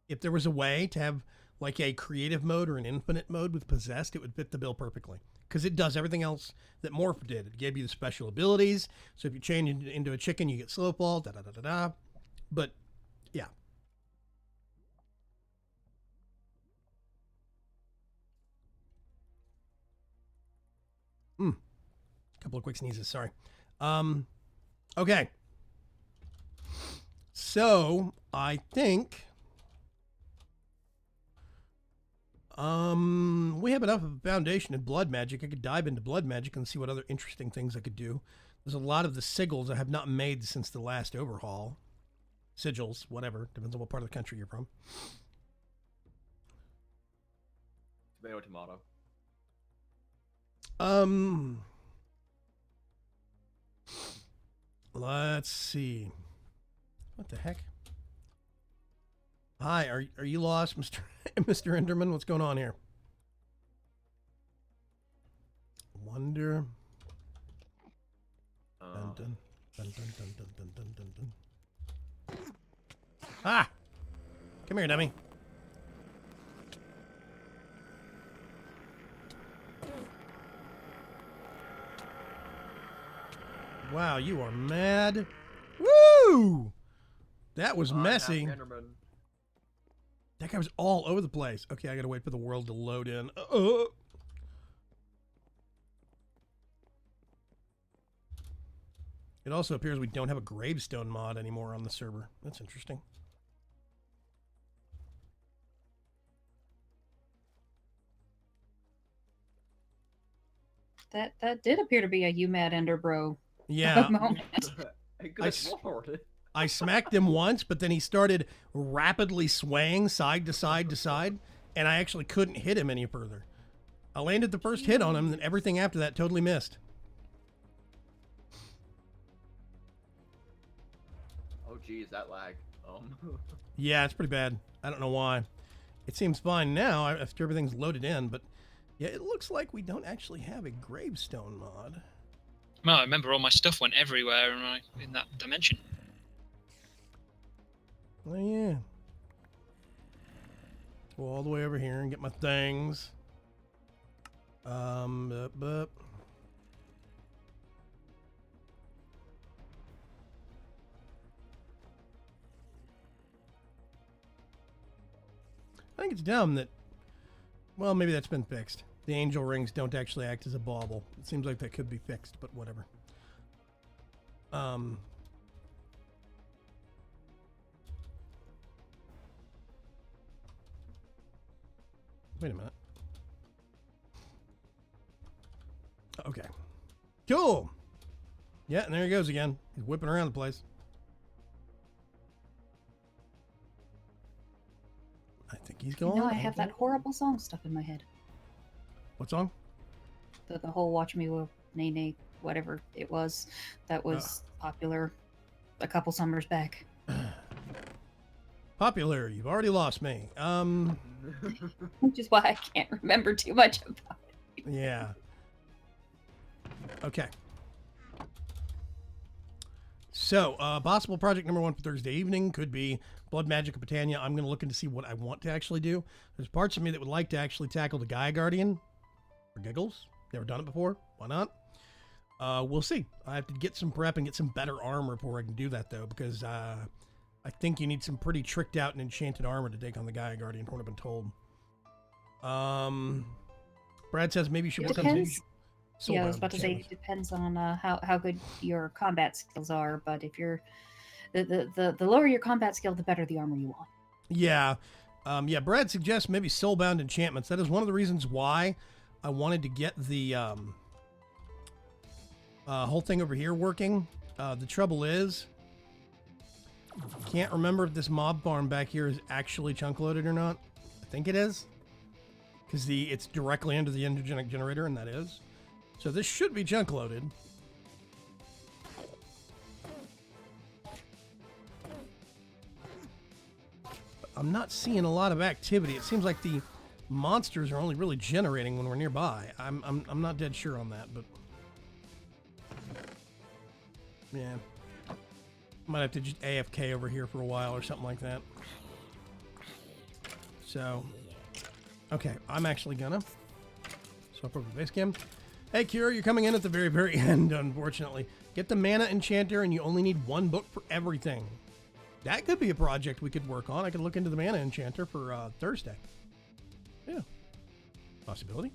if there was a way to have like a creative mode or an infinite mode with Possessed, it would fit the bill perfectly. Because it does everything else that Morph did. It gave you the special abilities. So if you change into a chicken, you get slow fall, da-da-da-da-da. But, yeah. Couple of quick sneezes, sorry. Okay. So, I think... we have enough of a foundation in blood magic. I could dive into blood magic and see what other interesting things I could do. There's a lot of the sigils I have not made since the last overhaul. Sigils, whatever. Depends on what part of the country you're from. Tomato, tomato. Let's see. What the heck? Hi, are you lost, Mr. Mr. Enderman? What's going on here? Wonder. Dun, dun, dun, dun, dun, dun, dun, dun, dun, dun. Ah! Come here, dummy. Wow, you are mad. Woo! That was messy. That guy was all over the place. Okay, I gotta wait for the world to load in. It also appears we don't have a gravestone mod anymore on the server. That's interesting. That did appear to be a you mad ender bro Yeah. moment. I smacked him once, but then he started rapidly swaying side to side to side, and I actually couldn't hit him any further. I landed the first hit on him, and then everything after that totally missed. Oh, geez, that lag. Yeah, it's pretty bad. I don't know why. It seems fine now after everything's loaded in, but yeah, it looks like we don't actually have a gravestone mod. Well, I remember all my stuff went everywhere in that dimension. Oh, yeah. Go all the way over here and get my things. Up. I think it's dumb that, well, maybe that's been fixed. The angel rings don't actually act as a bauble. It seems like that could be fixed, but whatever. Wait a minute. Okay. Cool. Yeah, and there he goes again. He's whipping around the place. I think he's going. No, I have that horrible song stuck in my head. What song? The whole Watch Me Will Nay Nay, whatever it was, that was popular a couple summers back. Popular, you've already lost me. Which is why I can't remember too much about it. Yeah. Okay. So, possible project number 1 for Thursday evening could be Blood Magic of Botania. I'm going to look into see what I want to actually do. There's parts of me that would like to actually tackle the Gaia Guardian for giggles. Never done it before. Why not? We'll see. I have to get some prep and get some better armor before I can do that, though, because I think you need some pretty tricked out and enchanted armor to take on the Gaia Guardian, from what I've been told. Brad says maybe you should work on... Yeah, I was Soulbound about to say enchantments. it depends on how good your combat skills are, but if you're the lower your combat skill, the better the armor you want. Yeah. Yeah, Brad suggests maybe soulbound enchantments. That is one of the reasons why I wanted to get the whole thing over here working. The trouble is, can't remember if this mob farm back here is actually chunk loaded or not. I think it is, because it's directly under the endogenic generator, and that is. So this should be chunk loaded. But I'm not seeing a lot of activity. It seems like the monsters are only really generating when we're nearby. I'm not dead sure on that, but yeah. Might have to just AFK over here for a while or something like that. So, okay, I'm actually gonna swap over to base cam. Hey, Kira, you're coming in at the very, very end, unfortunately. Get the mana enchanter, and you only need one book for everything. That could be a project we could work on. I could look into the mana enchanter for Thursday. Yeah, possibility.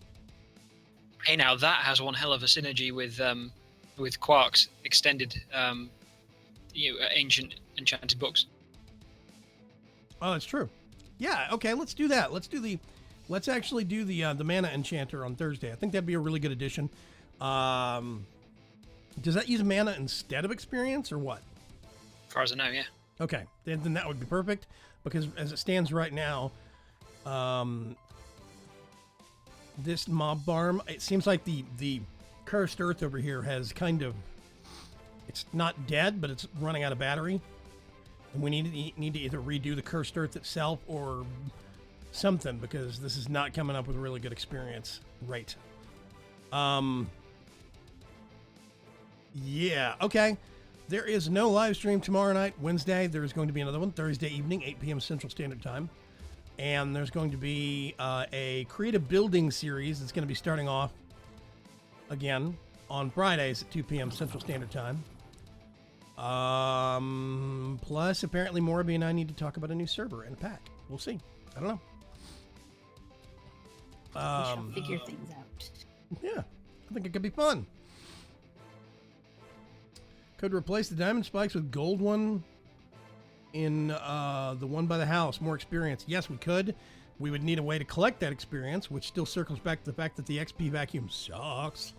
Hey, now that has one hell of a synergy with Quark's extended, ancient enchanted books. Oh, that's true. Yeah. Okay. Let's do that. Let's actually do the mana enchanter on Thursday. I think that'd be a really good addition. Does that use mana instead of experience or what? As far as I know, yeah. Okay, then that would be perfect, because as it stands right now, this mob farm, it seems like the cursed earth over here has kind of, it's not dead, but it's running out of battery, and we need to either redo the cursed earth itself or something, because this is not coming up with a really good experience rate. Yeah, okay. There is no live stream tomorrow night, Wednesday. There's going to be another one Thursday evening, 8 p.m. Central Standard Time. And there's going to be a creative building series that's going to be starting off again on Fridays at 2 p.m. Central Standard Time. Plus, apparently, Morby and I need to talk about a new server and a pack. We'll see. I don't know. We shall figure things out. Yeah, I think it could be fun. Could replace the diamond spikes with gold one in the one by the house. More experience. Yes, we could. We would need a way to collect that experience, which still circles back to the fact that the XP vacuum sucks.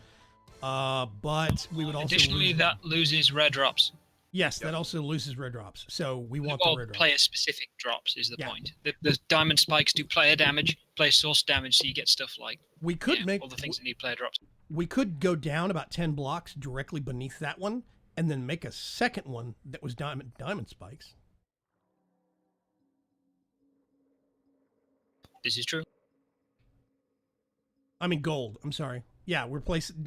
But we would also additionally that loses rare drops. Yes, that also loses rare drops. So we want Well, the rare drops. player specific drops is the point. The diamond spikes do player damage, player source damage, so you get stuff like we could make all the things that need player drops. We could go down about 10 blocks directly beneath that one, and then make a second one that was diamond spikes. This is true. I mean gold. I'm sorry. Yeah,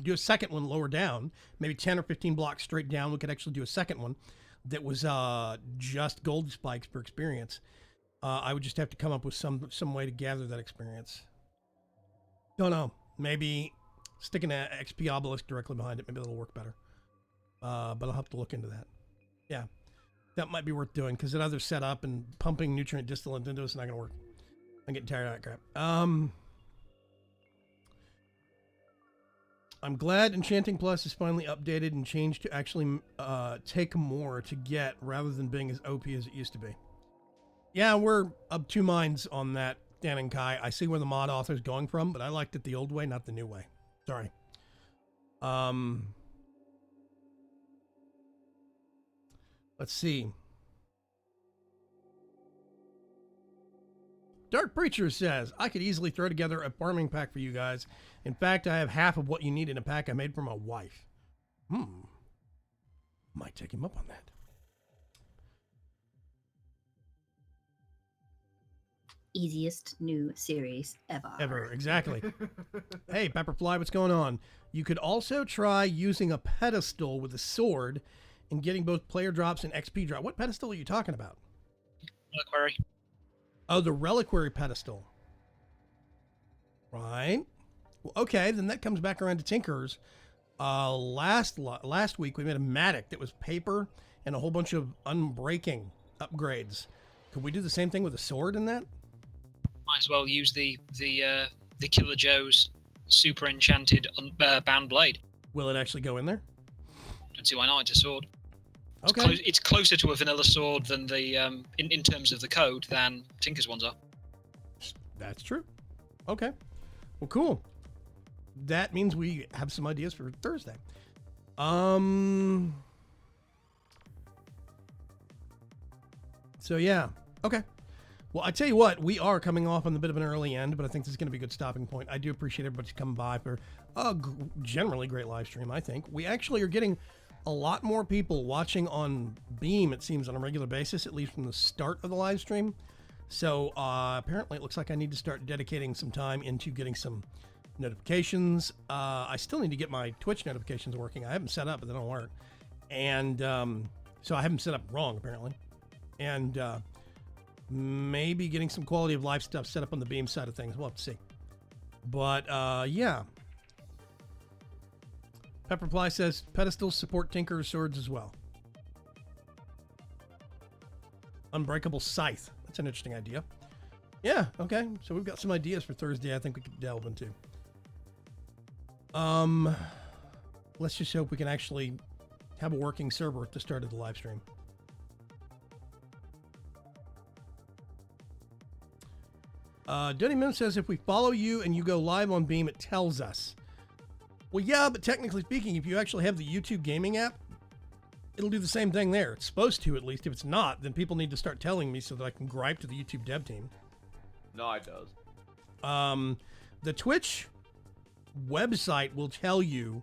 do a second one lower down, maybe 10 or 15 blocks straight down. We could actually do a second one that was just gold spikes per experience. I would just have to come up with some way to gather that experience. Don't know. Maybe sticking an XP obelisk directly behind it. Maybe that'll work better. But I'll have to look into that. Yeah, that might be worth doing, because that other setup and pumping nutrient distillant into it's not going to work. I'm getting tired of that crap. I'm glad Enchanting Plus is finally updated and changed to actually take more to get rather than being as OP as it used to be. Yeah, we're of two minds on that, Dan and Kai. I see where the mod author's going from, but I liked it the old way, not the new way. Sorry. Let's see. Dark Preacher says, I could easily throw together a farming pack for you guys. In fact, I have half of what you need in a pack I made for my wife. Might take him up on that. Easiest new series ever. Ever, exactly. Hey, Pepperfly, what's going on? You could also try using a pedestal with a sword and getting both player drops and XP drop. What pedestal are you talking about? Reliquary. Oh, the reliquary pedestal. Right. Well, okay, then that comes back around to Tinker's. Last week we made a Matic that was paper and a whole bunch of unbreaking upgrades. Could we do the same thing with a sword in that? Might as well use the Killer Joe's super enchanted bound blade. Will it actually go in there? Don't see why not. It's a sword. Okay. It's closer to a vanilla sword than the in terms of the code than Tinker's ones are. That's true. Okay. Well, cool. That means we have some ideas for Thursday. So yeah. Okay. Well, I tell you what, we are coming off on a bit of an early end, but I think this is going to be a good stopping point. I do appreciate everybody coming by for a generally great live stream, I think. We actually are getting a lot more people watching on Beam, it seems, on a regular basis, at least from the start of the live stream. So apparently it looks like I need to start dedicating some time into getting some notifications. I still need to get my Twitch notifications working. I have them set up, but they don't work. And so I have them set up wrong, apparently. And maybe getting some quality of life stuff set up on the Beam side of things. We'll have to see. But yeah. Pepperfly says pedestals support Tinker's swords as well. Unbreakable scythe. That's an interesting idea. Yeah, okay. So we've got some ideas for Thursday I think we could delve into. Let's just hope we can actually have a working server at the start of the live stream. Dunny Moon says if we follow you and you go live on Beam, it tells us. Well, yeah, but technically speaking, if you actually have the YouTube gaming app, it'll do the same thing there. It's supposed to, at least. If it's not, then people need to start telling me so that I can gripe to the YouTube dev team. No, it does. The Twitch website will tell you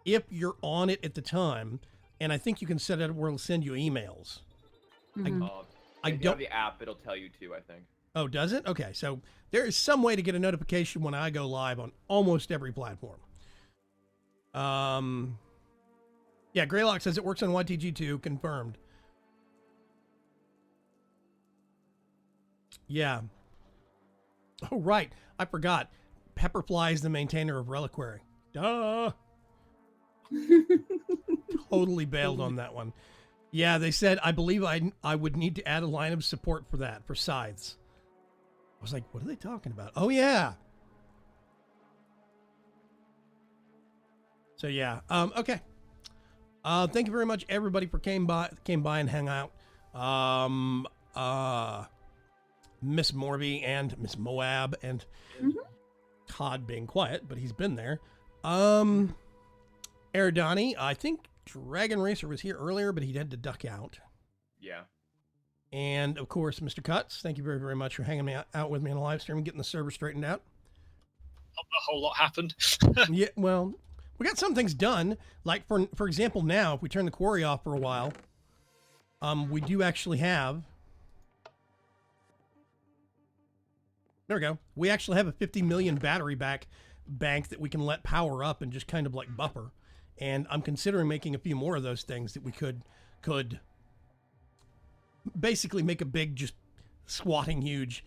if you're on it at the time, and I think you can set it where it'll send you emails. Mhm. I If you have the app, it'll tell you too, I think. Oh, does it? Okay, so there is some way to get a notification when I go live on almost every platform. Yeah, Greylock says it works on YTG too, confirmed. Yeah. Oh, right. I forgot. Pepperfly is the maintainer of Reliquary. Duh. Totally bailed on that one. Yeah, they said, I believe I would need to add a line of support for that, for scythes. I was like, what are they talking about? Oh, yeah. So, yeah. Okay. Thank you very much, everybody, for came by and hang out. Miss Morby and Miss Moab and Todd being quiet, but he's been there. Eridani, I think Dragon Racer was here earlier, but he had to duck out. Yeah. And, of course, Mr. Cuts, thank you very, very much for hanging out with me on the live stream and getting the server straightened out. A whole lot happened. Yeah, well, we got some things done. Like, for example, now, if we turn the quarry off for a while, we do actually have... There we go. We actually have a 50 million battery bank that we can let power up and just kind of like buffer. And I'm considering making a few more of those things that we could basically make a big, just squatting huge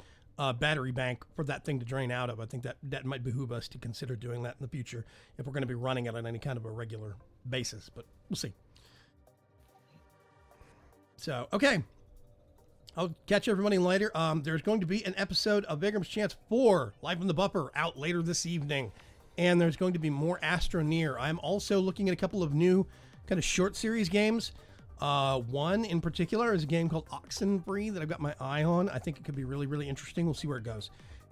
battery bank for that thing to drain out of. I think that might behoove us to consider doing that in the future if we're going to be running it on any kind of a regular basis, but we'll see. So, okay. I'll catch everybody later. There's going to be an episode of Vigram's Chance 4 Live from the Buffer out later this evening. And there's going to be more Astroneer. I'm also looking at a couple of new kind of short series games. One in particular is a game called Oxenfree that I've got my eye on. I think it could be really, really interesting. We'll see where it goes.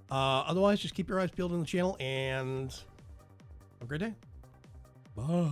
Otherwise, just keep your eyes peeled on the channel and have a great day. Bye.